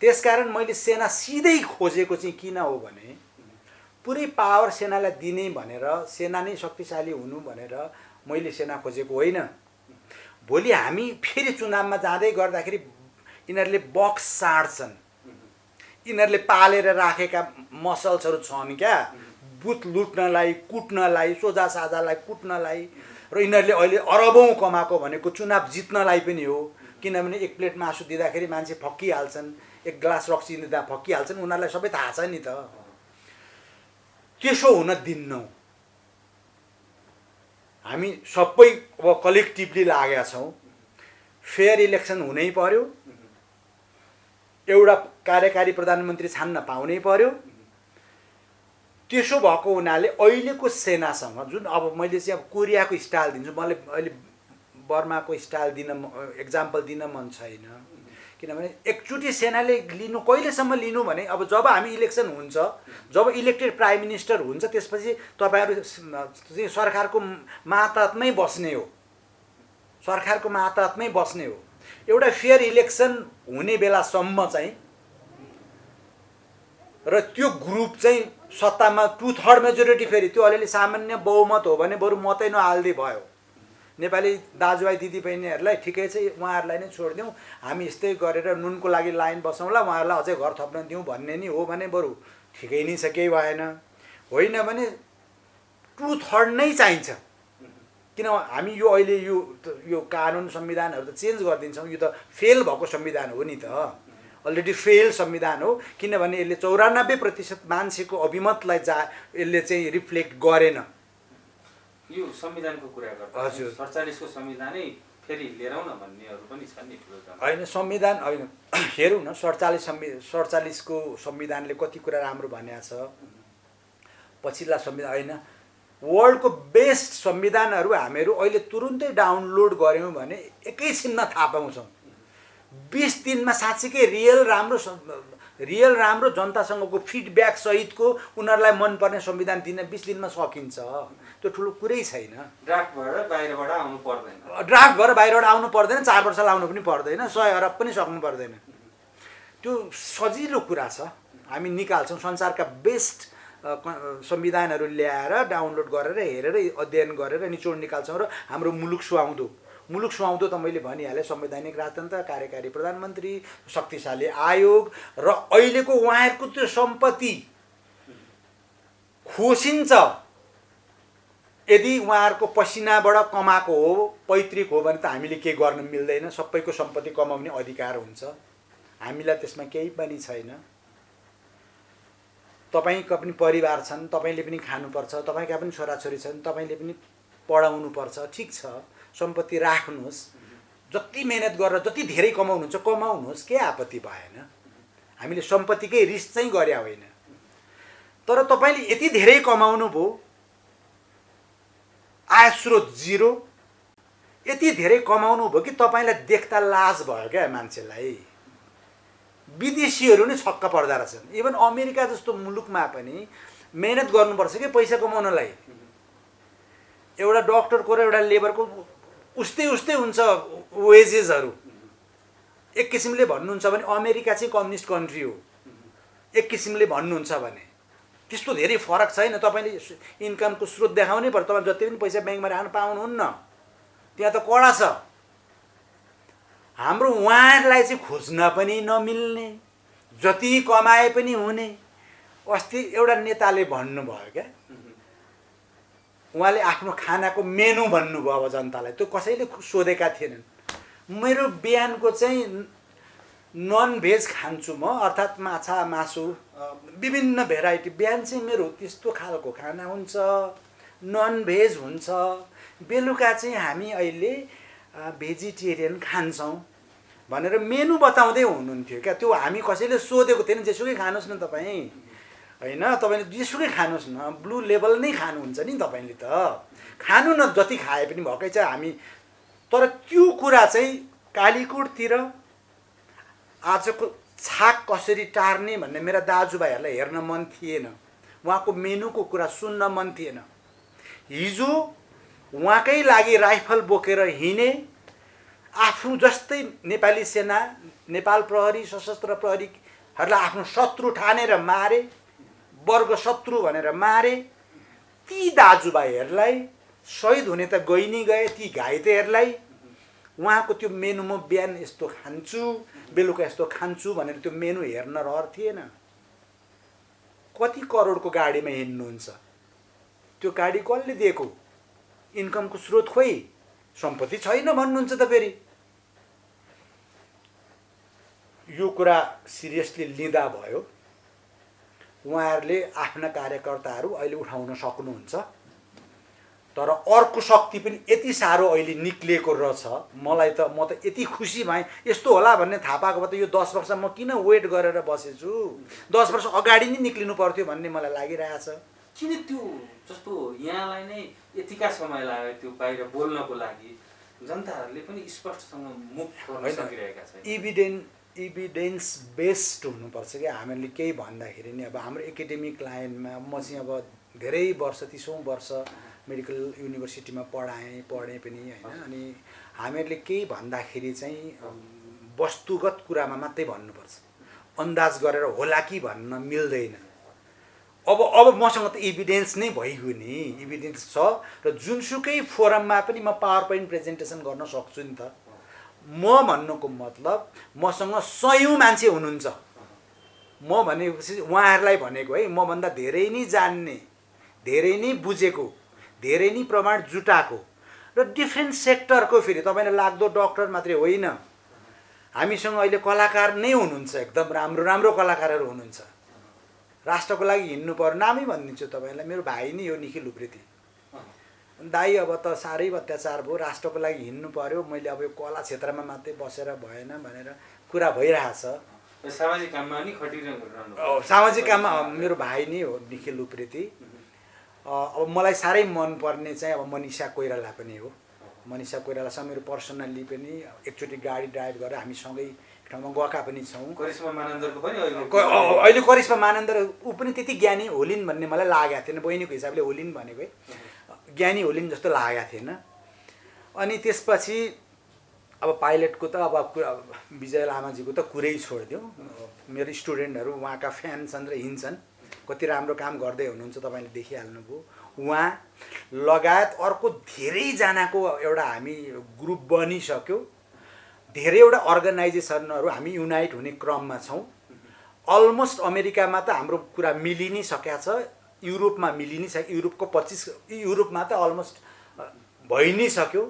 त्यसकारण मैले सेना सिधै खोजेको चाहिँ किन हो भने पुरै पावर सेनालाई दिने भनेर, सेना नै शक्तिशाली हुनु भनेर मैले सेना खोजेको होइन। भोलि हामी फेरि चुनावमा जाँदै गर्दाखेरि यिनीहरूले बक्स साड्छन्। यिनीहरूले पालेर राखेका मसल्सहरू छन् क्या, बुथ लुट्नलाई, कुट्नलाई, सोझा साझालाई कुट्नलाई। र यिनीहरूले अहिले अरबौँ कमाएको भनेको चुनाव जित्नलाई पनि हो। किनभने एक प्लेट मासु दिँदाखेरि मान्छे फक्किहाल्छन्, एक ग्लास रक्सी दिँदा फक्किहाल्छन्। उनीहरूलाई सबै थाहा छ नि त। त्यसो हुन दिन्नौँ। हामी सबै अब कलेक्टिभली लागेका छौँ। फेयर इलेक्सन हुनै पर्यो। एउटा कार्यकारी प्रधानमन्त्री छान्न पाउनै पर्यो। त्यसो भएको हुनाले अहिलेको सेनासँग जुन अब मैले चाहिँ अब कोरियाको स्टाइल दिन्छु, मलाई अहिले बर्माको स्टाइल दिन एक्जाम्पल दिन मन छैन, किनभने एकचोटि सेनाले लिनु कहिलेसम्म लिनु भने अब जब हामी इलेक्सन हुन्छ, जब इलेक्टेड प्राइम मिनिस्टर हुन्छ, त्यसपछि तपाईँहरू चाहिँ सरकारको मातहतमै बस्ने हो, सरकारको मातहतमै बस्ने हो। एउटा फेयर इलेक्सन हुने बेलासम्म चाहिँ र त्यो ग्रुप चाहिँ सत्तामा 2/3 मेजोरिटी, फेरि त्यो अलिअलि सामान्य बहुमत हो भने बरु मतै नहाल्दै भयो। नेपाली दाजुभाइ दिदीबहिनीहरूलाई ठिकै छ, उहाँहरूलाई नै छोडिदिउँ, हामी यस्तै गरेर नुनको लागि लाइन बसौँला, उहाँहरूलाई अझै घर थप्न दिउँ भन्ने नि हो भने बरु ठिकै नै छ, केही भएन। होइन भने 2/3 नै चाहिन्छ, किन हामी यो अहिले यो कानुन संविधानहरू त चेन्ज गरिदिन्छौँ, यो त फेल भएको संविधान हो नि त, अलरेडी फेल संविधान हो, किनभने यसले 94% मान्छेको अभिमतलाई यसले चाहिँ रिफ्लेक्ट गरेन। यो संविधानको कुरा गर्दा हजुर 47 को संविधानै फेरि लिएर आउन भन्नेहरू पनि छन् नि ठुलो जन। होइन संविधान होइन, हेरौँ न 47 को संविधानले कति कुरा राम्रो भनेको छ। पछिल्ला संविधान होइन, वर्ल्डको बेस्ट संविधानहरू हामीहरू अहिले तुरुन्तै डाउनलोड गऱ्यौँ भने एकैछिनमा थाहा पाउँछौँ। 20 दिनमा साँच्चीकै रियल राम्रो जनतासँगको फिडब्याक सहितको उनीहरूलाई मनपर्ने संविधान दिन 20 दिनमा सकिन्छ, त्यो ठुलो कुरै छैन। ड्राफ्ट भएर बाहिरबाट आउनु पर्दैन, ड्राफ्ट भएर बाहिरबाट आउनु पर्दैन, 4 वर्ष लाउनु पनि पर्दैन, 100 अरब पनि सक्नु पर्दैन, त्यो सजिलो कुरा छ। हामी निकाल्छौँ संसारका बेस्ट संविधानहरू ल्याएर डाउनलोड गरेर हेरेर अध्ययन गरेर निचोड निकाल्छौँ र हाम्रो मुलुक सुहाउँदो त मैले भनिहालेँ, संवैधानिक राजतन्त्र, कार्यकारी प्रधानमन्त्री, शक्तिशाली आयोग र अहिलेको उहाँहरूको त्यो सम्पत्ति खोसिन्छ। यदि उहाँहरूको पसिनाबाट कमाएको हो, पैतृक हो भने त हामीले केही गर्न मिल्दैन, सबैको सम्पत्ति कमाउने अधिकार हुन्छ, हामीलाई त्यसमा केही पनि छैन। तपाईँका पनि परिवार छन्, तपाईँले पनि खानुपर्छ, तपाईँका पनि छोराछोरी छन्, तपाईँले पनि पढाउनुपर्छ, ठिक छ, सम्पत्ति राख्नुहोस्, जति मेहनत गरेर जति धेरै कमाउनुहुन्छ कमाउनुहोस्, के आपत्ति भएन, हामीले सम्पत्तिकै रिस्क चाहिँ गरे होइन। तर तपाईँले यति धेरै कमाउनु भयो, आय स्रोत 0, यति धेरै कमाउनु भयो कि तपाईँलाई देख्दा लाज भयो क्या मान्छेलाई, विदेशीहरू नै छक्क पर्दा रहेछन्। इभन अमेरिका जस्तो मुलुकमा पनि मेहनत गर्नुपर्छ कि पैसा कमाउनलाई। एउटा डक्टरको र एउटा लेबरको उस्तै हुन्छ वेजेसहरू। एक किसिमले भन्नुहुन्छ भने अमेरिका चाहिँ कम्युनिस्ट कन्ट्री हो, एक किसिमले भन्नुहुन्छ भने त्यस्तो धेरै फरक छैन। तपाईँले इन्कमको स्रोत देखाउनै पर्छ, तपाईँ जति पनि पैसा ब्याङ्कमा राख्न पाउनुहुन्न, त्यहाँ त कडा छ। हाम्रो उहाँहरूलाई चाहिँ खोज्न पनि नमिल्ने, जति कमाए पनि हुने। अस्ति एउटा नेताले भन्नुभयो क्या, उहाँले आफ्नो खानाको मेनु भन्नुभयो अब जनतालाई, त्यो कसैले सोधेका थिएनन्। मेरो बिहानको चाहिँ नन भेज खान्छु म, अर्थात् माछा मासु विभिन्न भेराइटी, बिहान चाहिँ मेरो त्यस्तो खालको खाना हुन्छ, नन भेज हुन्छ। बेलुका चाहिँ हामी अहिले भेजिटेरियन खान्छौँ भनेर मेनु बताउँदै हुनुहुन्थ्यो क्या। त्यो हामी कसैले सोधेको थिएन, जेसुकै खानुहोस् न तपाईँ, होइन तपाईँले जेसुकै खानुहोस् न, ब्लू लेभल नै खानुहुन्छ नि तपाईँले, त खानु न, जति खाए पनि भएकै छ हामी। तर त्यो कुरा चाहिँ कालीकोटतिर आजको छाक कसरी टार्ने भन्ने मेरा दाजुभाइहरूलाई हेर्न मन थिएन, उहाँको मेनुको कुरा सुन्न मन थिएन। हिजो उहाँकै लागि राइफल बोकेर हिँडे, आफू जस्तै नेपाली सेना, नेपाल प्रहरी, सशस्त्र प्रहरीहरूलाई आफ्नो शत्रु ठानेर मारे, वर्ग शत्रु भनेर मारे। ती दाजुभाइहरूलाई शहीद हुने त गइ नै गए, ती घाइतेहरूलाई उहाँको त्यो मेनु म बिहान यस्तो खान्छु, बेलुका यस्तो खान्छु भनेर त्यो मेनु हेर्न रहर थिएन। कति करोडको गाडीमा हिँड्नुहुन्छ, त्यो गाडी कसले दिएको, इन्कमको स्रोत खोइ, सम्पत्ति छैन भन्नुहुन्छ त। फेरि यो कुरा सिरियसली लिँदा भयो, उहाँहरूले आफ्ना कार्यकर्ताहरू अहिले उठाउन सक्नुहुन्छ। तर अर्को शक्ति पनि यति साह्रो अहिले निक्लिएको रहेछ, मलाई त म त यति खुसी भएँ। यस्तो होला भन्ने थाहा पाएको भए त यो 10 वर्ष म किन वेट गरेर बसेछु, 10 वर्ष अगाडि नै निक्लिनु पर्थ्यो भन्ने मलाई लागिरहेछ। किन त्यो जस्तो यहाँलाई नै यतिका समय लाग्यो त्यो बाहिर बोल्नको लागि जनताहरूले पनि स्पष्टसँग मुख खोल्न सकिरहेका छैन। इभिडेन्स बेस्ड हुनुपर्छ कि हामीले केही भन्दाखेरि नि अब हाम्रो एकाडेमिक लाइनमा म चाहिँ अब धेरै वर्ष 30औं वर्ष मेडिकल युनिभर्सिटीमा पढेँ पनि होइन। अनि हामीहरूले केही भन्दाखेरि चाहिँ वस्तुगत कुरामा मात्रै भन्नुपर्छ, अन्दाज गरेर होला कि भन्न मिल्दैन। अब मसँग त इभिडेन्स नै भइगयो नि, इभिडेन्स छ र जुनसुकै फोरममा पनि म पावर पोइन्ट प्रेजेन्टेसन गर्न सक्छु नि त। म भन्नुको मतलब मसँग सयौँ मान्छे हुनुहुन्छ, म भनेपछि उहाँहरूलाई भनेको है, मभन्दा धेरै नै जान्ने, धेरै नै बुझेको, धेरै नै प्रमाण जुटाएको र डिफ्रेन्ट सेक्टरको, फेरि तपाईँलाई लाग्दो डक्टर मात्रै होइन, हामीसँग अहिले कलाकार नै हुनुहुन्छ, एकदम राम्रो राम्रो कलाकारहरू हुनुहुन्छ। राष्ट्रको लागि हिँड्नु पर्यो, नामै भनिदिन्छु तपाईँलाई, मेरो भाइ नै हो निखिल उप्रेती। दाइ अब त साह्रै अत्याचार भयो, राष्ट्रको लागि हिँड्नु पर्यो, मैले अब यो कला क्षेत्रमा मात्रै बसेर भएन भनेर कुरा भइरहेछ। सामाजिक काममा नि खटिरहनु। सामाजिक काममा मेरो भाइ नै हो निखिल उप्रेती। अब मलाई साह्रै मनपर्ने चाहिँ अब मनिषा कोइराला पनि हो। मनिषा कोइरालासँग मेरो पर्सनल्ली पनि एकचोटि गाडी ड्राइभ गरेर हामी सँगै ठाउँमा गएका पनि छौँ। करिश्मा मानन्दरको पनि अहिले करिश्मा मानन्दर ऊ पनि त्यति ज्ञानी होलिन् भन्ने मलाई लागेको थिएन, बहिनीको हिसाबले होलिन् भनेको है, ज्ञानी होलिन् जस्तो लागेको थिएन। अनि त्यसपछि अब पाइलटको त अब विजय लामाजीको त कुरै छोडिदिउँ, मेरो स्टुडेन्टहरू उहाँका फ्यान छन् र हिँड्छन्, कति राम्रो काम गर्दै हुनुहुन्छ तपाईँले देखिहाल्नुभयो। उहाँ लगायत अर्को धेरैजनाको एउटा हामी ग्रुप बनिसक्यो, धेरैवटा अर्गनाइजेसनहरू हामी युनाइट हुने क्रममा छौँ। अलमोस्ट अमेरिकामा त हाम्रो कुरा मिलि नै सकेको छ, युरोपमा मिलि नै सक्यो, युरोपमा त अलमोस्ट भइ नै सक्यो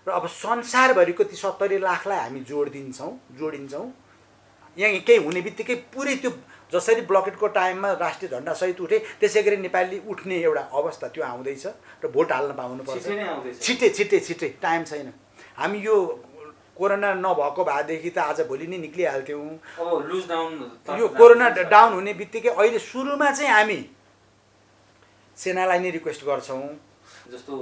र अब संसारभरिको ती 70 लाखलाई हामी जोडिन्छौँ। यहाँ केही हुने बित्तिकै पुरै त्यो जसरी ब्लकेटको टाइममा राष्ट्रिय झन्डा सहित उठे त्यसै गरी नेपाली उठ्ने एउटा अवस्था त्यो आउँदैछ र भोट हाल्न पाउनुपर्छ छिट्टै, टाइम छैन। हामी यो कोरोना नभएको भएदेखि त आज भोलि नै निक्लिहाल्थ्यौँ। यो कोरोना डाउन हुने बित्तिकै अहिले सुरुमा चाहिँ हामी सेनालाई नै रिक्वेस्ट गर्छौँ, जस्तो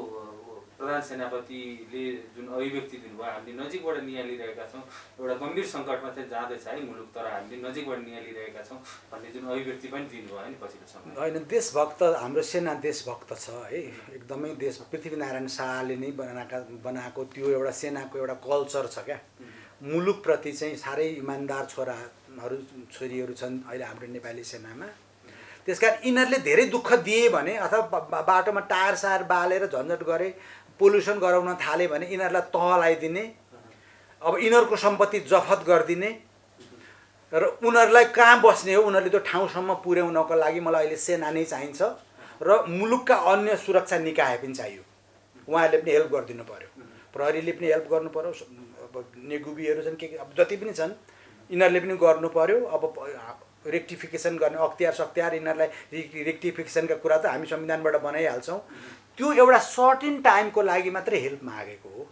प्रधान सेनापतिले जुन अभिव्यक्ति दिनुभयो, हामीले नजिकबाट निहालिरहेका छौँ, एउटा गम्भीर सङ्कटमा चाहिँ जाँदैछ है मुलुक, तर हामीले नजिकबाट निहालिरहेका छौँ भन्ने जुन अभिव्यक्ति पनि दिनुभयो है पछिल्लो समय। होइन, देशभक्त, हाम्रो सेना देशभक्त छ है, एकदमै पृथ्वीनारायण शाहले नै बनाएको त्यो एउटा सेनाको एउटा कल्चर छ क्या। मुलुकप्रति चाहिँ साह्रै इमान्दार छोरीहरू छन् अहिले हाम्रो नेपाली सेनामा। त्यसकारण यिनीहरूले धेरै दुःख दिए भने अथवा बाटोमा टायर सायर बालेर झन्झट गरे, पोल्युसन गराउन थाले भने यिनीहरूलाई तह लगाइदिने, अब यिनीहरूको सम्पत्ति जफत गरिदिने र उनीहरूलाई कहाँ बस्ने हो, उनीहरूले त्यो ठाउँसम्म पुर्याउनको लागि मलाई अहिले सेना नै चाहिन्छ र मुलुकका अन्य सुरक्षा निकाय पनि चाहियो। उहाँहरूले पनि हेल्प गरिदिनु पर्यो, प्रहरीले पनि हेल्प गर्नु पर्यो, अब नेगुबीहरू छन् के अब जति पनि छन् यिनीहरूले पनि गर्नु पर्यो। अब रेक्टिफिकेसन गर्ने अख्तियार यिनीहरूलाई रेक्टिफिकेसनका कुरा त हामी संविधानबाट बनाइहाल्छौँ। त्यो एउटा सर्टेन टाइमको लागि मात्रै हेल्प मागेको हो।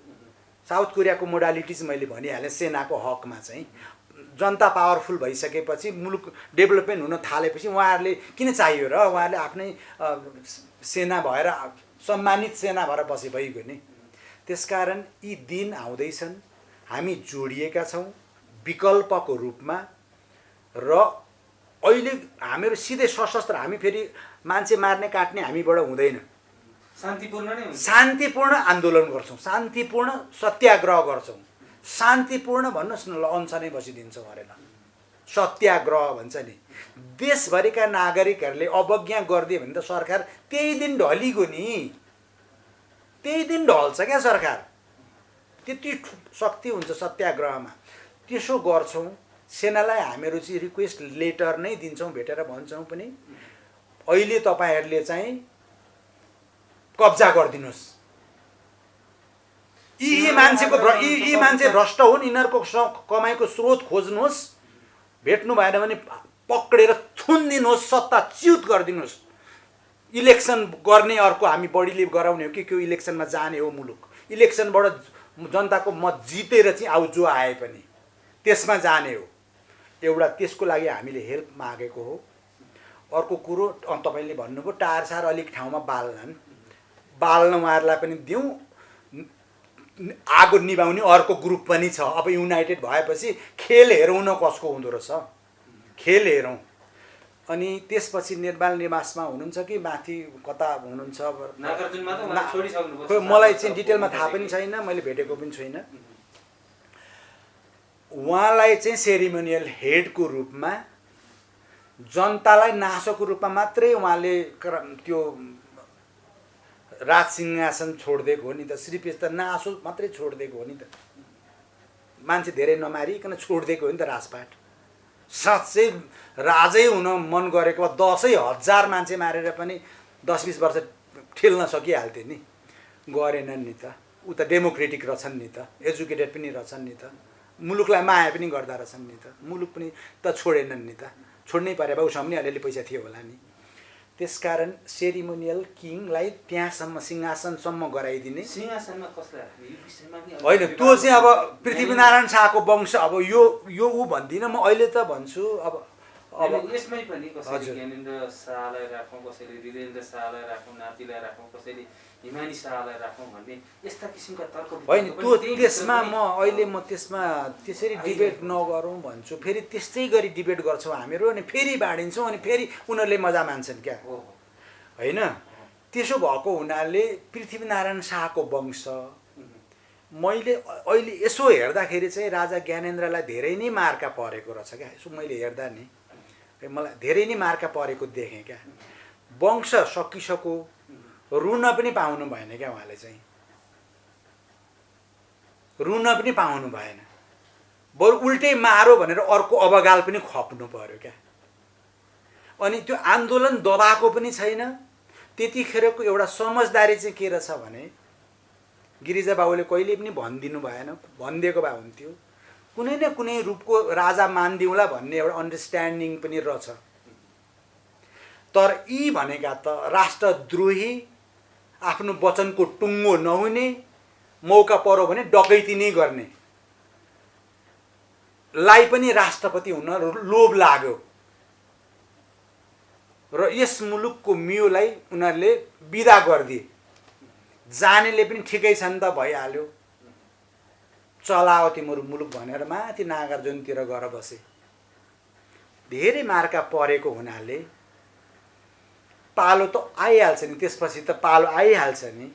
साउथ कोरियाको मोडालिटिज मैले भनिहालेँ, सेनाको हकमा चाहिँ जनता पावरफुल भइसकेपछि, मुलुक डेभलपमेन्ट हुन थालेपछि उहाँहरूले किन चाहियो र, उहाँहरूले आफ्नै सेना भएर सम्मानित सेना भएर बसे भइगयो नि। त्यसकारण यी दिन आउँदैछन्, हामी जोडिएका छौँ विकल्पको रूपमा र अहिले हामीहरू सिधै सशस्त्र, हामी फेरि मान्छे मार्ने काट्ने हामीबाट हुँदैन, शान्तिपूर्ण आन्दोलन गर्छौँ, शान्तिपूर्ण सत्याग्रह गर्छौँ, शान्तिपूर्ण भन्नुहोस् न, ल अनसनै बसिदिन्छौँ अरे, ल सत्याग्रह भन्छ नि। देशभरिका नागरिकहरूले अवज्ञा गरिदियो भने त सरकार त्यही दिन ढलिगयो नि, त्यही दिन ढल्छ क्या सरकार, त्यति शक्ति हुन्छ सत्याग्रहमा। त्यसो गर्छौँ। सेनालाई हामीहरू चाहिँ रिक्वेस्ट लेटर नै दिन्छौँ, भेटेर भन्छौँ पनि अहिले तपाईँहरूले चाहिँ कब्जा गरिदिनुहोस्, यी मान्छे भ्रष्ट हुन्, यिनीहरूको कमाइको स्रोत खोज्नुहोस्, भेट्नु भएन भने पक्रेर थुनिदिनुहोस्, सत्ता च्युत गरिदिनुहोस्। इलेक्सन गर्ने अर्को हामी बढीले गराउने हो कि त्यो इलेक्सनमा जाने हो मुलुक, इलेक्सनबाट जनताको मत जितेर चाहिँ आउ जो आए पनि त्यसमा जाने हो। एउटा त्यसको लागि हामीले हेल्प मागेको हो। अर्को कुरो तपाईँले भन्नुभयो टारसार अलिक ठाउँमा बाल्न उहाँहरूलाई पनि दिउँ, आगो निभाउने अर्को ग्रुप पनि छ। अब युनाइटेड भएपछि खेल हेरौँ न कसको हुँदो रहेछ, खेल हेरौँ। अनि त्यसपछि निर्माण निवासमा हुनुहुन्छ कि माथि कता हुनुहुन्छ, मलाई चाहिँ डिटेलमा थाहा पनि छैन, मैले भेटेको पनि छुइनँ। उहाँलाई चाहिँ सेरिमोनियल हेडको रूपमा जनतालाई नासोको रूपमा मात्रै उहाँले त्यो राज सिंहासन छोडिदिएको हो नि त। श्रीपेश त नासो मात्रै छोडिदिएको हो नि त, मान्छे धेरै नमारिकन छोडिदिएको हो नि त राजपाट। साँच्चै राजै हुन मन गरेको 10,000 मान्छे मारेर पनि 10-20 वर्ष ठेल्न सकिहाल्थे नि, गरेनन् नि त। ऊ त डेमोक्रेटिक रहेछन् नि त, एजुकेटेड पनि रहेछन् नि त, मुलुकलाई माया पनि गर्दा रहेछन् नि त, मुलुक पनि त छोडेनन् नि त। छोड्नै परे भए उसँग पनि अलिअलि पैसा थियो होला नि। त्यसकारण सेरिमोनियल किङलाई त्यहाँसम्म सिंहासनसम्म गराइदिने। सिंहासनमा कसलाई होइन, त्यो चाहिँ अब पृथ्वीनारायण शाहको वंश। अब यो ऊ भन्दिनँ म, अहिले त भन्छु। अब यसमै पनि कसैले ज्ञानेन्द्र शाहलाई राखौँ, कसैले हृदयेन्द्र शाहलाई राखौँ, नातिलाई राखौँ, कसैले हिमानी शाहलाई राखौँ भन्ने यस्ता किसिमका तर्क होइन। त्यो त्यसमा म त्यसमा त्यसरी डिबेट नगरौँ भन्छु। फेरि त्यस्तै गरी डिबेट गर्छौँ हामीहरू, अनि फेरि बाँडिन्छौँ, अनि फेरि उनीहरूले मजा मान्छन् क्या, होइन। त्यसो भएको हुनाले पृथ्वीनारायण शाहको वंश मैले अहिले यसो हेर्दाखेरि चाहिँ राजा ज्ञानेन्द्रलाई धेरै नै मार्का परेको रहेछ क्या। यसो मैले हेर्दा नि मलाई धेरै नै मार्का परेको देखेँ क्या। वंश सकिसक्यो, रुन पनि पाउनु भएन क्या उहाँले चाहिँ, रुन पनि पाउनु भएन। बरु उल्टै मारो भनेर अर्को अबगाल पनि खप्नु पर्यो क्या। अनि त्यो आन्दोलन दबाएको पनि छैन। त्यतिखेरको एउटा समझदारी चाहिँ के रहेछ भने, गिरिजा बाबुले कहिले पनि भनिदिनु भएन, भनिदिएको भए हुन्थ्यो। कुनै न कुनै रूपको राजा मानिदिउँला भन्ने एउटा अन्डरस्ट्यान्डिङ पनि रहेछ। तर यी भनेका त राष्ट्रद्रोही, आफ्नो वचनको टुङ्गो नहुने, मौका पर्यो भने डकैती नै गर्ने लाई पनि राष्ट्रपति हुन लोभ लाग्यो र यस मुलुकको मियोलाई उनीहरूले बिदा गरिदिए। जानेले पनि ठिकै छ नि त, भइहाल्यो, चलाओ तिम्रो मुलुक भनेर माथि नागार्जुनतिर गएर बसे। धेरै मार्का परेको हुनाले पालो त आइहाल्छ नि, त्यसपछि त पालो आइहाल्छ नि।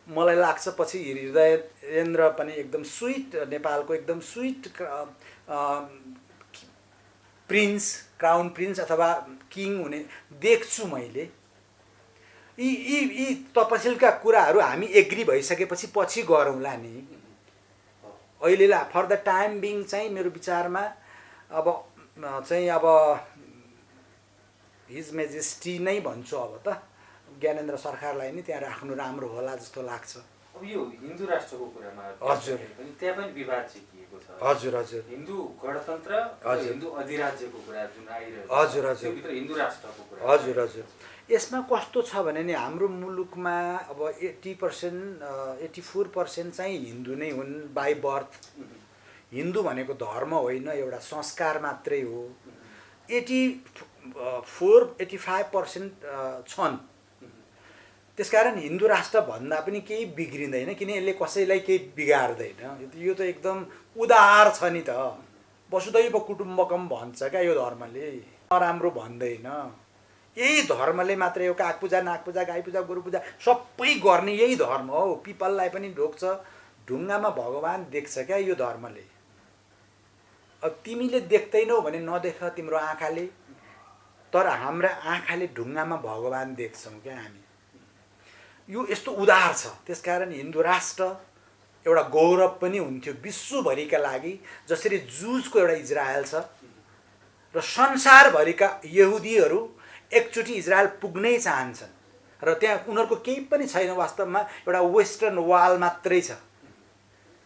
मलाई लाग्छ पछि हृदयेन्द्र पनि एकदम स्विट, नेपालको एकदम स्विट प्रिन्स, क्राउन प्रिन्स अथवा किङ हुने देख्छु मैले। यी तपसिलका कुराहरू हामी एग्री भइसकेपछि पछि गरौँला नि। अहिलेलाई फर द टाइम बिङ चाहिँ मेरो विचारमा अब हिज मेजेस्टी नै भन्छु। अब त ज्ञानेन्द्र सरकारलाई नै त्यहाँ राख्नु राम्रो होला जस्तो लाग्छ। अब यो हिन्दू राष्ट्रको कुरामा हजुर पनि त्यहाँ पनि विवाद देखिएको छ। हजुर हजुर, हिन्दू गणतन्त्र, हिन्दू अधिराज्यको कुरा जुन आइरहेको छ, हजुर हजुर, त्योभित्र हिन्दू राष्ट्रको कुरा। हजुर हजुर। यसमा कस्तो छ भने नि, हाम्रो मुलुकमा अब 80% 84% चाहिँ हिन्दू नै हुन् बाई बर्थ। हिन्दू भनेको धर्म होइन, एउटा संस्कार मात्रै हो। 84-85% छन्। त्यसकारण हिन्दू राष्ट्र भन्दा पनि केही बिग्रिँदैन, किन यसले कसैलाई केही बिगार्दैन। यो त एकदम उदार छ नि त। वसुधैव कुटुम्बकम भन्छ क्या यो धर्मले, नराम्रो भन्दैन। यही धर्मले मात्रै हो, काग पूजा, नाग पूजा, गाई पूजा, गोरु पूजा सबै गर्ने यही धर्म हो। पिपललाई पनि ढोक्छ, ढुङ्गामा भगवान् देख्छ क्या यो धर्मले। अब तिमीले देख्दैनौ भने नदेख तिम्रो आँखाले, तर हाम्रा आँखाले ढुङ्गामा भगवान् देख्छौँ क्या हामी। यो यस्तो उदार छ। त्यसकारण हिन्दू राष्ट्र एउटा गौरव पनि हुन्थ्यो विश्वभरिका लागि, जसरी जुजको एउटा इजरायल छ र संसारभरिका यहुदीहरू एकचोटि इजरायल पुग्नै चाहन्छन् र त्यहाँ उनीहरूको केही पनि छैन, वास्तवमा एउटा वेस्टर्न वाल मात्रै छ।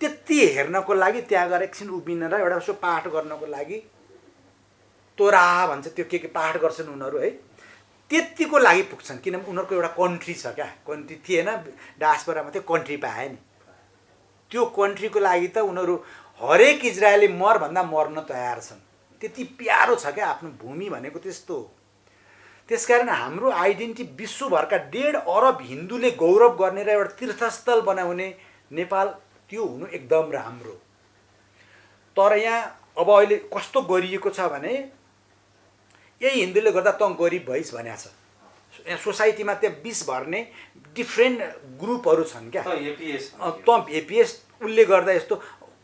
त्यति हेर्नको लागि त्यहाँ गएर एकछिन उभिन र एउटा यसो पाठ गर्नको लागि, तोरा भन्छ त्यो के पाठ गर्छन् उनीहरू है, त्यतिको लागि पुग्छन्। किनभने उनीहरूको एउटा कन्ट्री छ क्या, कन्ट्री थिएन, डायस्पोरामा त्यो कन्ट्री पाए नि। त्यो कन्ट्रीको लागि त उनीहरू हरेक इजरायली मर भन्दा मर्न तयार छन्। त्यति प्यारो छ क्या आफ्नो भूमि भनेको। त्यस्तो त्यसकारण हाम्रो आइडेन्टिटी विश्वभरका 1.5 अरब हिन्दूले गौरव गर्ने र एउटा तीर्थस्थल बनाउने नेपाल त्यो हुनु एकदम राम्रो। तर यहाँ अब अहिले कस्तो गरिएको छ भने यही हिन्दूले गर्दा तँ गरिब भइस् भनेको छ। यहाँ सोसाइटीमा त्यहाँ 20 भर्ने डिफ्रेन्ट ग्रुपहरू छन् क्या। तँ एपिएस उसले गर्दा यस्तो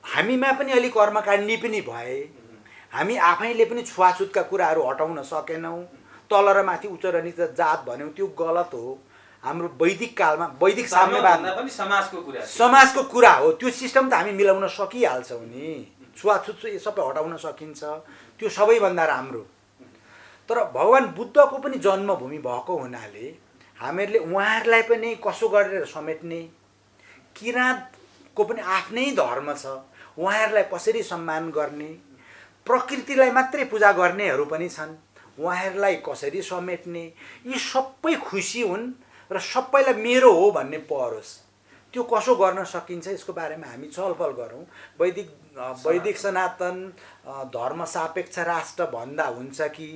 हामीमा पनि अलिक कर्मकाण्डी पनि भए, हामी आफैले पनि छुवाछुतका कुराहरू हटाउन सकेनौँ। तल र माथि उच्च र निच जात भन्यौँ त्यो गलत हो। हाम्रो वैदिक कालमा वैदिक साम्यवादमा पनि समाजको कुरा हो। त्यो सिस्टम त हामी मिलाउन सकिहाल्छौँ नि। छुवाछुत सबै हटाउन सकिन्छ, त्यो सबैभन्दा राम्रो। तर भगवान् बुद्धको पनि जन्मभूमि भएको हुनाले हामीहरूले उहाँहरूलाई पनि कसो गरेर समेट्ने, किराँतको पनि आफ्नै धर्म छ, उहाँहरूलाई कसरी सम्मान गर्ने, प्रकृतिलाई मात्रै पूजा गर्नेहरू पनि छन्, उहाँहरूलाई कसरी समेट्ने, यी सबै खुसी हुन् र सबैलाई मेरो हो भन्ने परोस्। त्यो कसो गर्न सकिन्छ यसको बारेमा हामी छलफल गरौँ। वैदिक सनातन धर्म सापेक्ष राष्ट्र भन्दा हुन्छ कि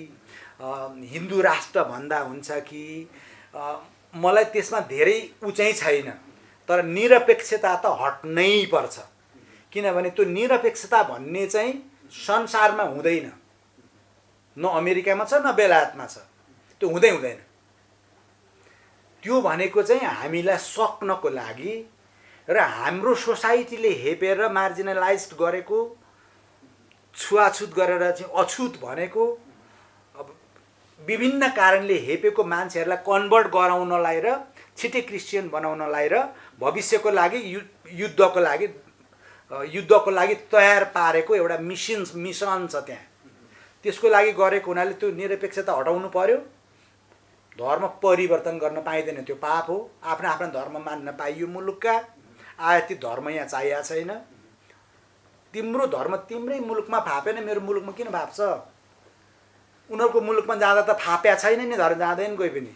हिन्दू राष्ट्र भन्दा हुन्छ कि मलाई त्यसमा धेरै उचाइ छैन। तर निरपेक्षता त हट्नै पर्छ, किनभने त्यो निरपेक्षता भन्ने चाहिँ संसारमा हुँदैन। न अमेरिकामा छ न बेलायतमा छ, त्यो हुँदैन। त्यो भनेको चाहिँ हामीलाई सक्नको लागि र हाम्रो सोसाइटीले हेपेर मार्जिनलाइज गरेको, छुवाछुत गरेर चाहिँ अछुत भनेको, अब विभिन्न कारणले हेपेको मान्छेहरूलाई कन्भर्ट गराउनलाई र छिटै क्रिस्चियन बनाउनलाई र भविष्यको लागि युद्धको लागि तयार पारेको एउटा मिसन छ त्यहाँ। त्यसको लागि गरेको हुनाले त्यो निरपेक्षता हटाउनु पर्यो। धर्म परिवर्तन गर्न पाइँदैन, त्यो पाप हो। आफ्ना आफ्ना धर्म मान्न पाइयो मुलुकका, आयातित धर्म यहाँ चाहिएको छैन। तिम्रो धर्म तिम्रै मुलुकमा फापेन, मेरो मुलुकमा किन फाप्छ? उनीहरूको मुलुकमा जाँदा त फाप्या छैन नि, धर्म जाँदैन कोही पनि।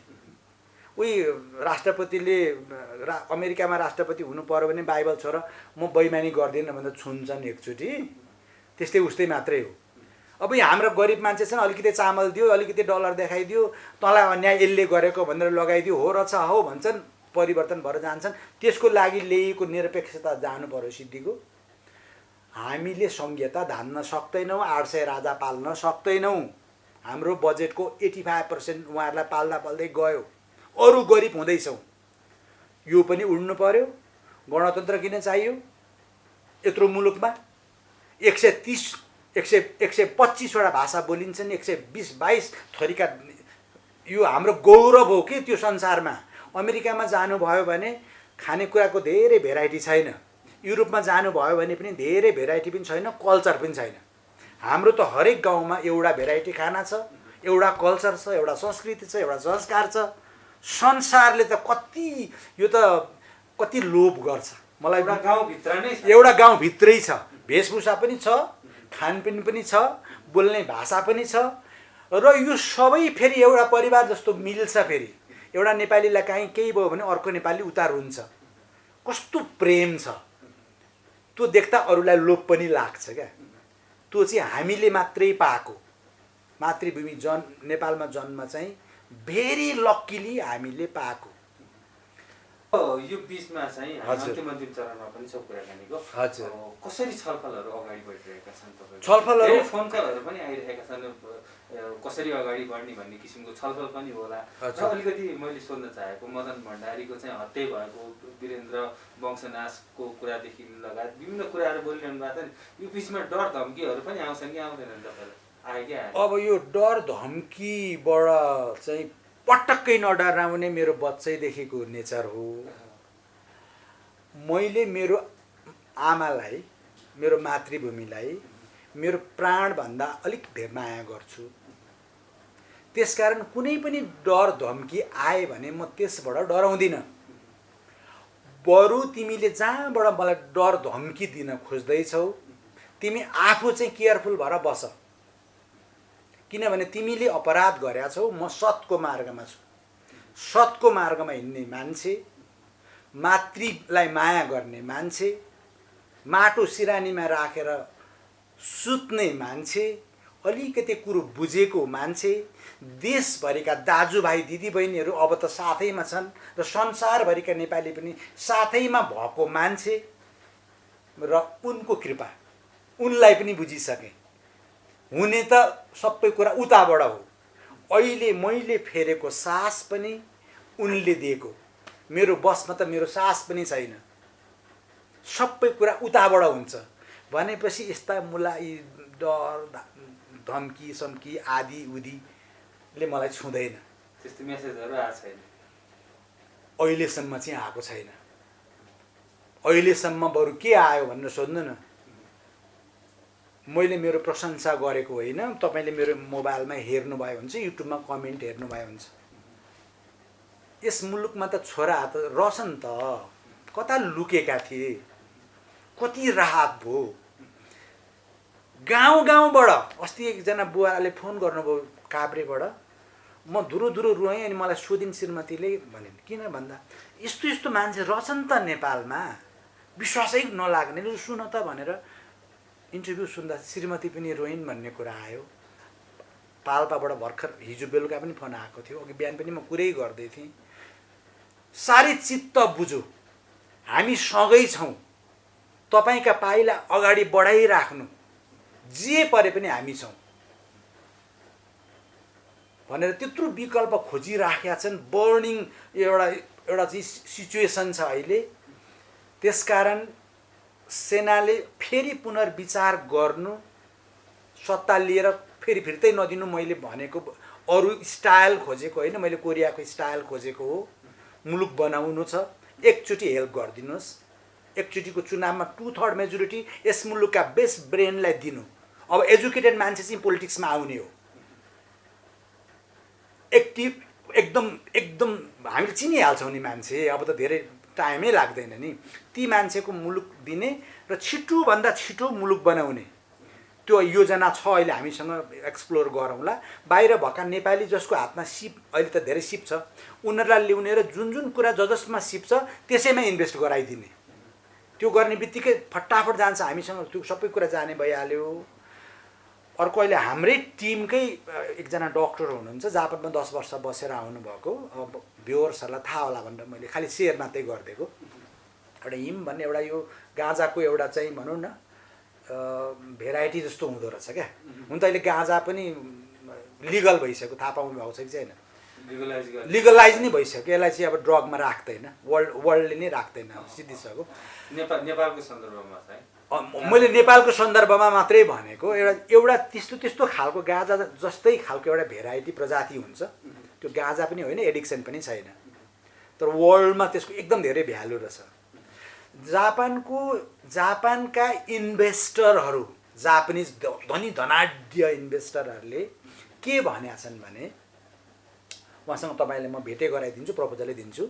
उही राष्ट्रपतिले अमेरिकामा राष्ट्रपति हुनु पर्यो भने बाइबल छोर म बैमानी गर्दिनँ भनेर छुन्छन् एकचोटि, त्यस्तै उस्तै मात्रै हो। अब यहाँ हाम्रो गरिब मान्छे छन्, अलिकति चामल दियो, अलिकति डलर देखाइदियो, तँलाई अन्याय यसले गरेको भनेर लगाइदियो, हो रहेछ हो भन्छन्, परिवर्तन भएर जान्छन्। त्यसको लागि ल्याइएको निरपेक्षता जानु पर्यो सिद्धिको। हामीले संहिता धान्न सक्दैनौँ, 800 राजा पाल्न सक्दैनौँ। हाम्रो बजेटको 85% उहाँहरूलाई पाल्दा पाल्दै गयो, अरू गरिब हुँदैछौँ। यो पनि उड्नु पर्यो। गणतन्त्र किन चाहियो यत्रो मुलुकमा? 125वटा भाषा बोलिन्छन्, 120-22 थरीका, यो हाम्रो गौरव हो कि त्यो संसारमा। अमेरिकामा जानुभयो भने खानेकुराको धेरै भेराइटी छैन, युरोपमा जानुभयो भने पनि धेरै भेराइटी पनि छैन, कल्चर पनि छैन। हाम्रो त हरेक गाउँमा एउटा भेराइटी खाना छ, एउटा कल्चर छ, एउटा संस्कृति छ, एउटा संस्कार छ। संसारले त यो त कति लोभ गर्छ मलाई। एउटा गाउँभित्रै छ, वेशभूषा पनि छ, खानपिन पनि छ, बोल्ने भाषा पनि छ, र यो सबै फेरि एउटा परिवार जस्तो मिल्छ। फेरि एउटा नेपालीलाई काहीँ केही भयो भने अर्को नेपाली उतार हुन्छ। कस्तो प्रेम छ, त्यो देख्दा अरूलाई लोभ पनि लाग्छ क्या। त्यो चाहिँ हामीले मात्रै पाएको मातृभूमि नेपालमा जन्म चाहिँ भेरी लक्कीली हामीले पाएको। यो बिचमा चाहिँ अन्तिम चरणमा पनि छ कुराकानीको। हजुर, कसरी छलफलहरू अगाडि बढिरहेका छन् तपाईहरु? छलफलहरू फोन कलहरू पनि आइरहेका छन्, कसरी अगाडि बढ्ने भन्ने किसिमको छलफल पनि होला। र अलिकति मैले सोध्न चाहेको मदन भण्डारीको चाहिँ हत्या भएको, वीरेन्द्र वंशनाशको कुरादेखि लगायत विभिन्न कुराहरू बोलिरहनु भएको छ नि, यो बिचमा डर धम्कीहरू पनि आउँछन् कि आउँदैनन् तपाईलाई? अब यो डर धम्कीबाट चाहिँ पटक्कै नडराउने मेरो बच्चैदेखिको नेचर हो। मैले मेरो आमालाई, मेरो मातृभूमिलाई मेरो प्राणभन्दा अलिक धेर माया गर्छु। त्यसकारण कुनै पनि डर धम्की आए भने म त्यसबाट डराउँदिनँ। बरु तिमीले जहाँबाट मलाई डर धम्की दिन खोज्दैछौ, तिमी आफू चाहिँ केयरफुल भएर बस, किनभने तिमीले अपराध गरेका छौ। म सतको मार्गमा छु, सतको मार्गमा हिँड्ने मान्छे, मातृलाई माया गर्ने मान्छे, माटो सिरानीमा राखेर सुत्ने मान्छे, अलिकति कुरो बुझेको मान्छे, देशभरिका दाजुभाइ दिदीबहिनीहरू अब त साथैमा छन् र संसारभरिका नेपाली पनि साथैमा भएको मान्छे र उनको कृपा, उनलाई पनि बुझिसके। हुने त सबै कुरा उताबाट हो। अहिले मैले फेरेको सास पनि उनले दिएको, मेरो बसमा त मेरो सास पनि छैन, सबै कुरा उताबाट हुन्छ भनेपछि यस्ता मुलाई डर धम्की सम्की आदि उदीले मलाई छुँदैन। त्यस्तो मेसेजहरू आएको छैन अहिलेसम्म चाहिँ, आएको छैन। अहिलेसम्म बरु के आयो भनेर सोध्नु न। मैले मेरो प्रशंसा गरेको होइन, तपाईँले मेरो मोबाइलमा हेर्नुभयो हुन्छ, युट्युबमा कमेन्ट हेर्नुभयो हुन्छ। यस मुलुकमा त छोरा त रहेछन् त, कता लुकेका थिए, कति राहत भयो। गाउँ गाउँबाट अस्ति एकजना बुवाले फोन गर्नुभयो काभ्रेबाट, म धुरो धुरो रोएँ। अनि मलाई सोधिन् श्रीमतीले, भने किन भन्दा यस्तो यस्तो मान्छे रहेछन् त नेपालमा, विश्वासै नलाग्ने, सुन त भनेर इन्टरभ्यू सुन्दा श्रीमती पनि रोइन् भन्ने कुरा आयो। पाल्पाबाट भर्खर हिजो बेलुका पनि फोन आएको थियो, अघि बिहान पनि म कुरै गर्दै थिएँ। साह्रै चित्त बुझो, हामी सँगै छौँ, तपाईँका पाइला अगाडि बढाइराख्नु, जे परे पनि हामी छौँ भनेर त्यत्रो विकल्प खोजिराखेका छन्। बर्निङ एउटा चाहिँ सिचुएसन छ अहिले। त्यसकारण सेनाले फेरि पुनर्विचार गर्नु, सत्ता लिएर फेरि फिर्तै नदिनु। मैले भनेको अरू स्टाइल खोजेको होइन, मैले कोरियाको स्टाइल खोजेको हो। मुलुक बनाउनु छ, एकचोटि हेल्प गरिदिनुहोस्। एकचोटिको चुनावमा 2/3 मेजोरिटी यस मुलुकका बेस्ट ब्रेनलाई दिनु। अब एजुकेटेड मान्छे चाहिँ पोलिटिक्समा आउने हो, एक्टिभ, एकदम हामीले चिनिहाल्छौँ नि मान्छे, अब त धेरै टाइमै लाग्दैन नि। ती मान्छेको मुलुक दिने र छिटोभन्दा छिटो मुलुक बनाउने त्यो योजना छ। अहिले हामीसँग एक्सप्लोर गरौँला। बाहिर भएका नेपाली जसको हातमा सिप, अहिले त धेरै सिप छ, उनीहरूलाई ल्याउने र जुन जुन कुरा जसमा सिप छ त्यसैमा इन्भेस्ट गराइदिने। त्यो गर्ने बित्तिकै फटाफट जान्छ, हामीसँग त्यो सबै कुरा जाने भइहाल्यो। अर्को अहिले हाम्रै टिमकै एकजना डक्टर हुनुहुन्छ, जापानमा 10 वर्ष बसेर आउनुभएको, अब भ्युअर्सहरूलाई थाहा होला भनेर मैले खालि सेयर मात्रै गरिदिएको। एउटा हिम भन्ने एउटा यो गाँजाको एउटा चाहिँ भनौँ न भेराइटी जस्तो हुँदो रहेछ क्या। हुन त अहिले गाँजा पनि लिगल भइसक्यो, थाहा पाउनु भएको छ कि छैन? लिगलाइज नै भइसक्यो। यसलाई चाहिँ अब ड्रगमा राख्दैन, वर्ल्डले नै राख्दैन सिद्धिसक्यो। नेपालको सन्दर्भमा चाहिँ मैले नेपालको सन्दर्भमा मात्रै भनेको, एउटा त्यस्तो खालको गाँजा जस्तै खालको एउटा भेराइटी प्रजाति हुन्छ। त्यो गाँजा पनि होइन, एडिक्सन पनि छैन, तर वर्ल्डमा त्यसको एकदम धेरै भ्यालु रहेछ। जापानका इन्भेस्टरहरू, जापानिज धनी धनाढ्य इन्भेस्टरहरूले के भनेका छन् भने, उहाँसँग तपाईँले म भेटै गराइदिन्छु, प्रपोजलै दिन्छु।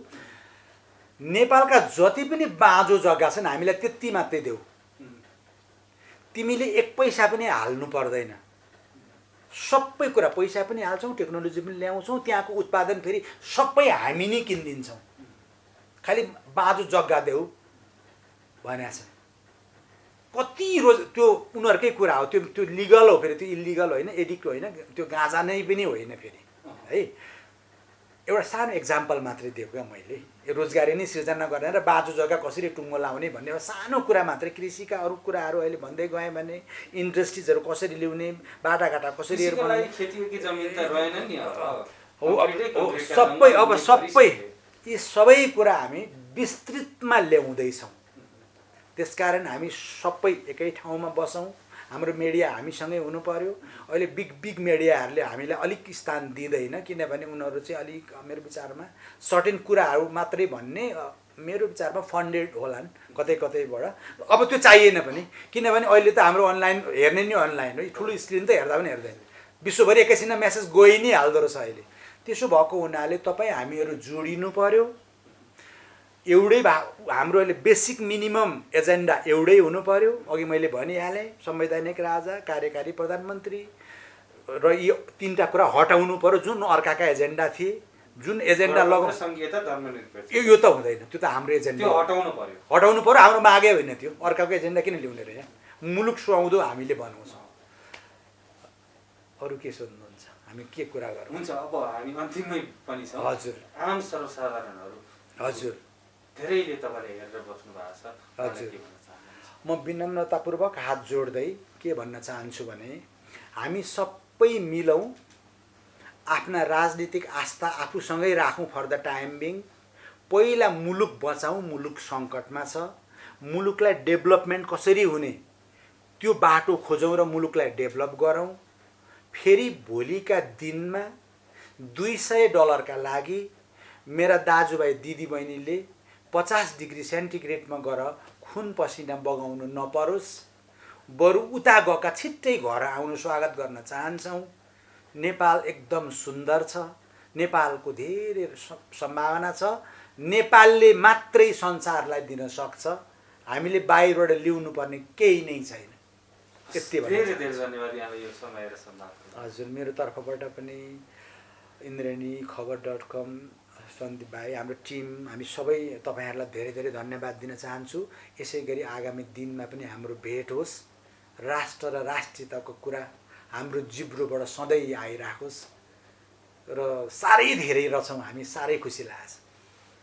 नेपालका जति पनि बाँझो जग्गा छन् हामीलाई त्यति मात्रै देऊ, तिमीले 1 पैसा पनि हाल्नु पर्दैन। सबै कुरा पैसा पनि हाल्छौँ, टेक्नोलोजी पनि ल्याउँछौँ, त्यहाँको उत्पादन फेरि सबै हामी नै किनिदिन्छौँ, खालि बाँझो जग्गा देऊ भनेको छ। कति रोज त्यो उनीहरूकै कुरा हो, त्यो लिगल हो, फेरि त्यो इलिगल होइन, एडिक्ट होइन, त्यो गाँजा नै पनि होइन फेरि है। एउटा सानो एक्जाम्पल मात्रै दिएको क्या मैले, रोजगारी नै सृजना गर्ने र बाँझो जग्गा कसरी टुङ्गो लाउने भन्ने एउटा सानो कुरा मात्रै। कृषिका अरू कुराहरू अहिले भन्दै गएँ भने इन्डस्ट्रिजहरू कसरी ल्याउने, बाटाघाटा कसरी सबै यी सबै कुरा हामी विस्तृतमा ल्याउँदैछौँ। त्यसकारण हामी सबै एकै ठाउँमा बसौँ, हाम्रो मिडिया हामीसँगै हुनु पर्यो। अहिले बिग मिडियाहरूले हामीलाई अलिक स्थान दिँदैन, किनभने उनीहरू चाहिँ अलिक मेरो विचारमा सर्टेन कुराहरू मात्रै भन्ने, मेरो विचारमा फन्डेड होलान् कतै कतैबाट। अब त्यो चाहिएन पनि, किनभने अहिले त हाम्रो अनलाइन हेर्ने नि अनलाइन हो, ठुलो स्क्रिन त हेर्दा पनि हेर्दैन, विश्वभरि एकैछिनमा मेसेज गइ नै हाल्दो रहेछ अहिले। त्यसो भएको हुनाले तपाईँ हामीहरू जोडिनु पर्यो। एउटै हाम्रो अहिले बेसिक मिनिमम एजेन्डा एउटै हुनु पर्यो। अघि मैले भनिहालेँ, संवैधानिक राजा, कार्यकारी प्रधानमन्त्री र यो 3टा कुरा हटाउनु पर्यो जुन अर्काका एजेन्डा थिए। जुन एजेन्डा यो त हुँदैन, त्यो त हाम्रो एजेन्डा हटाउनु पर्यो, हाम्रो मागे होइन, त्यो अर्काको एजेन्डा किन ल्याउने रहेछ। मुलुक सुहाउँदो हामीले बनाउँछौँ। अरू के सोध्नुहुन्छ हामी के कुरा गरौँ हुन्छ अब हामी अन्तिममै पनि छौँ हजुर आम सर्वसाधारणहरू हजुर धेरैले तपाईँलाई हेरेर बस्नु भएको छ हजुर। के भन्न चाहनुहुन्छ म विनम्रतापूर्वक हात जोड्दै के भन्न चाहन्छु भने हामी सबै मिलौँ आफ्ना राजनीतिक आस्था आफूसँगै राखौँ फर द टाइम बिङ पहिला मुलुक बचाउँ मुलुक सङ्कटमा छ मुलुकलाई डेभलपमेन्ट कसरी हुने त्यो बाटो खोजौँ र मुलुकलाई डेभलप गरौँ फेरि भोलिका दिनमा $200 लागि मेरा दाजुभाइ दिदीबहिनीले 50 डिग्री सेन्टिग्रेडमा गएर खुन पसिना बगाउनु नपरोस् बरु उता गएका छिट्टै घर आउनु स्वागत गर्न चाहन्छौँ नेपाल एकदम सुन्दर छ नेपालको धेरै सम्भावना छ नेपालले मात्रै संसारलाई दिन सक्छ हामीले बाहिरबाट ल्याउनु पर्ने केही नै छैन यति धेरै धेरै धन्यवाद यहाँलाई यो समय र सम्मान हजुर मेरो तर्फबाट पनि इन्द्रेणी खबर.com सन्दीप भाइ हाम्रो टिम हामी सबै तपाईँहरूलाई धेरै धेरै धन्यवाद दिन चाहन्छु यसै गरी आगामी दिनमा पनि हाम्रो भेट होस् राष्ट्र र राष्ट्रियताको कुरा हाम्रो जिब्रोबाट सधैँ आइराखोस् र साह्रै धेरै रहेछौँ हामी साह्रै खुसी लाग्छ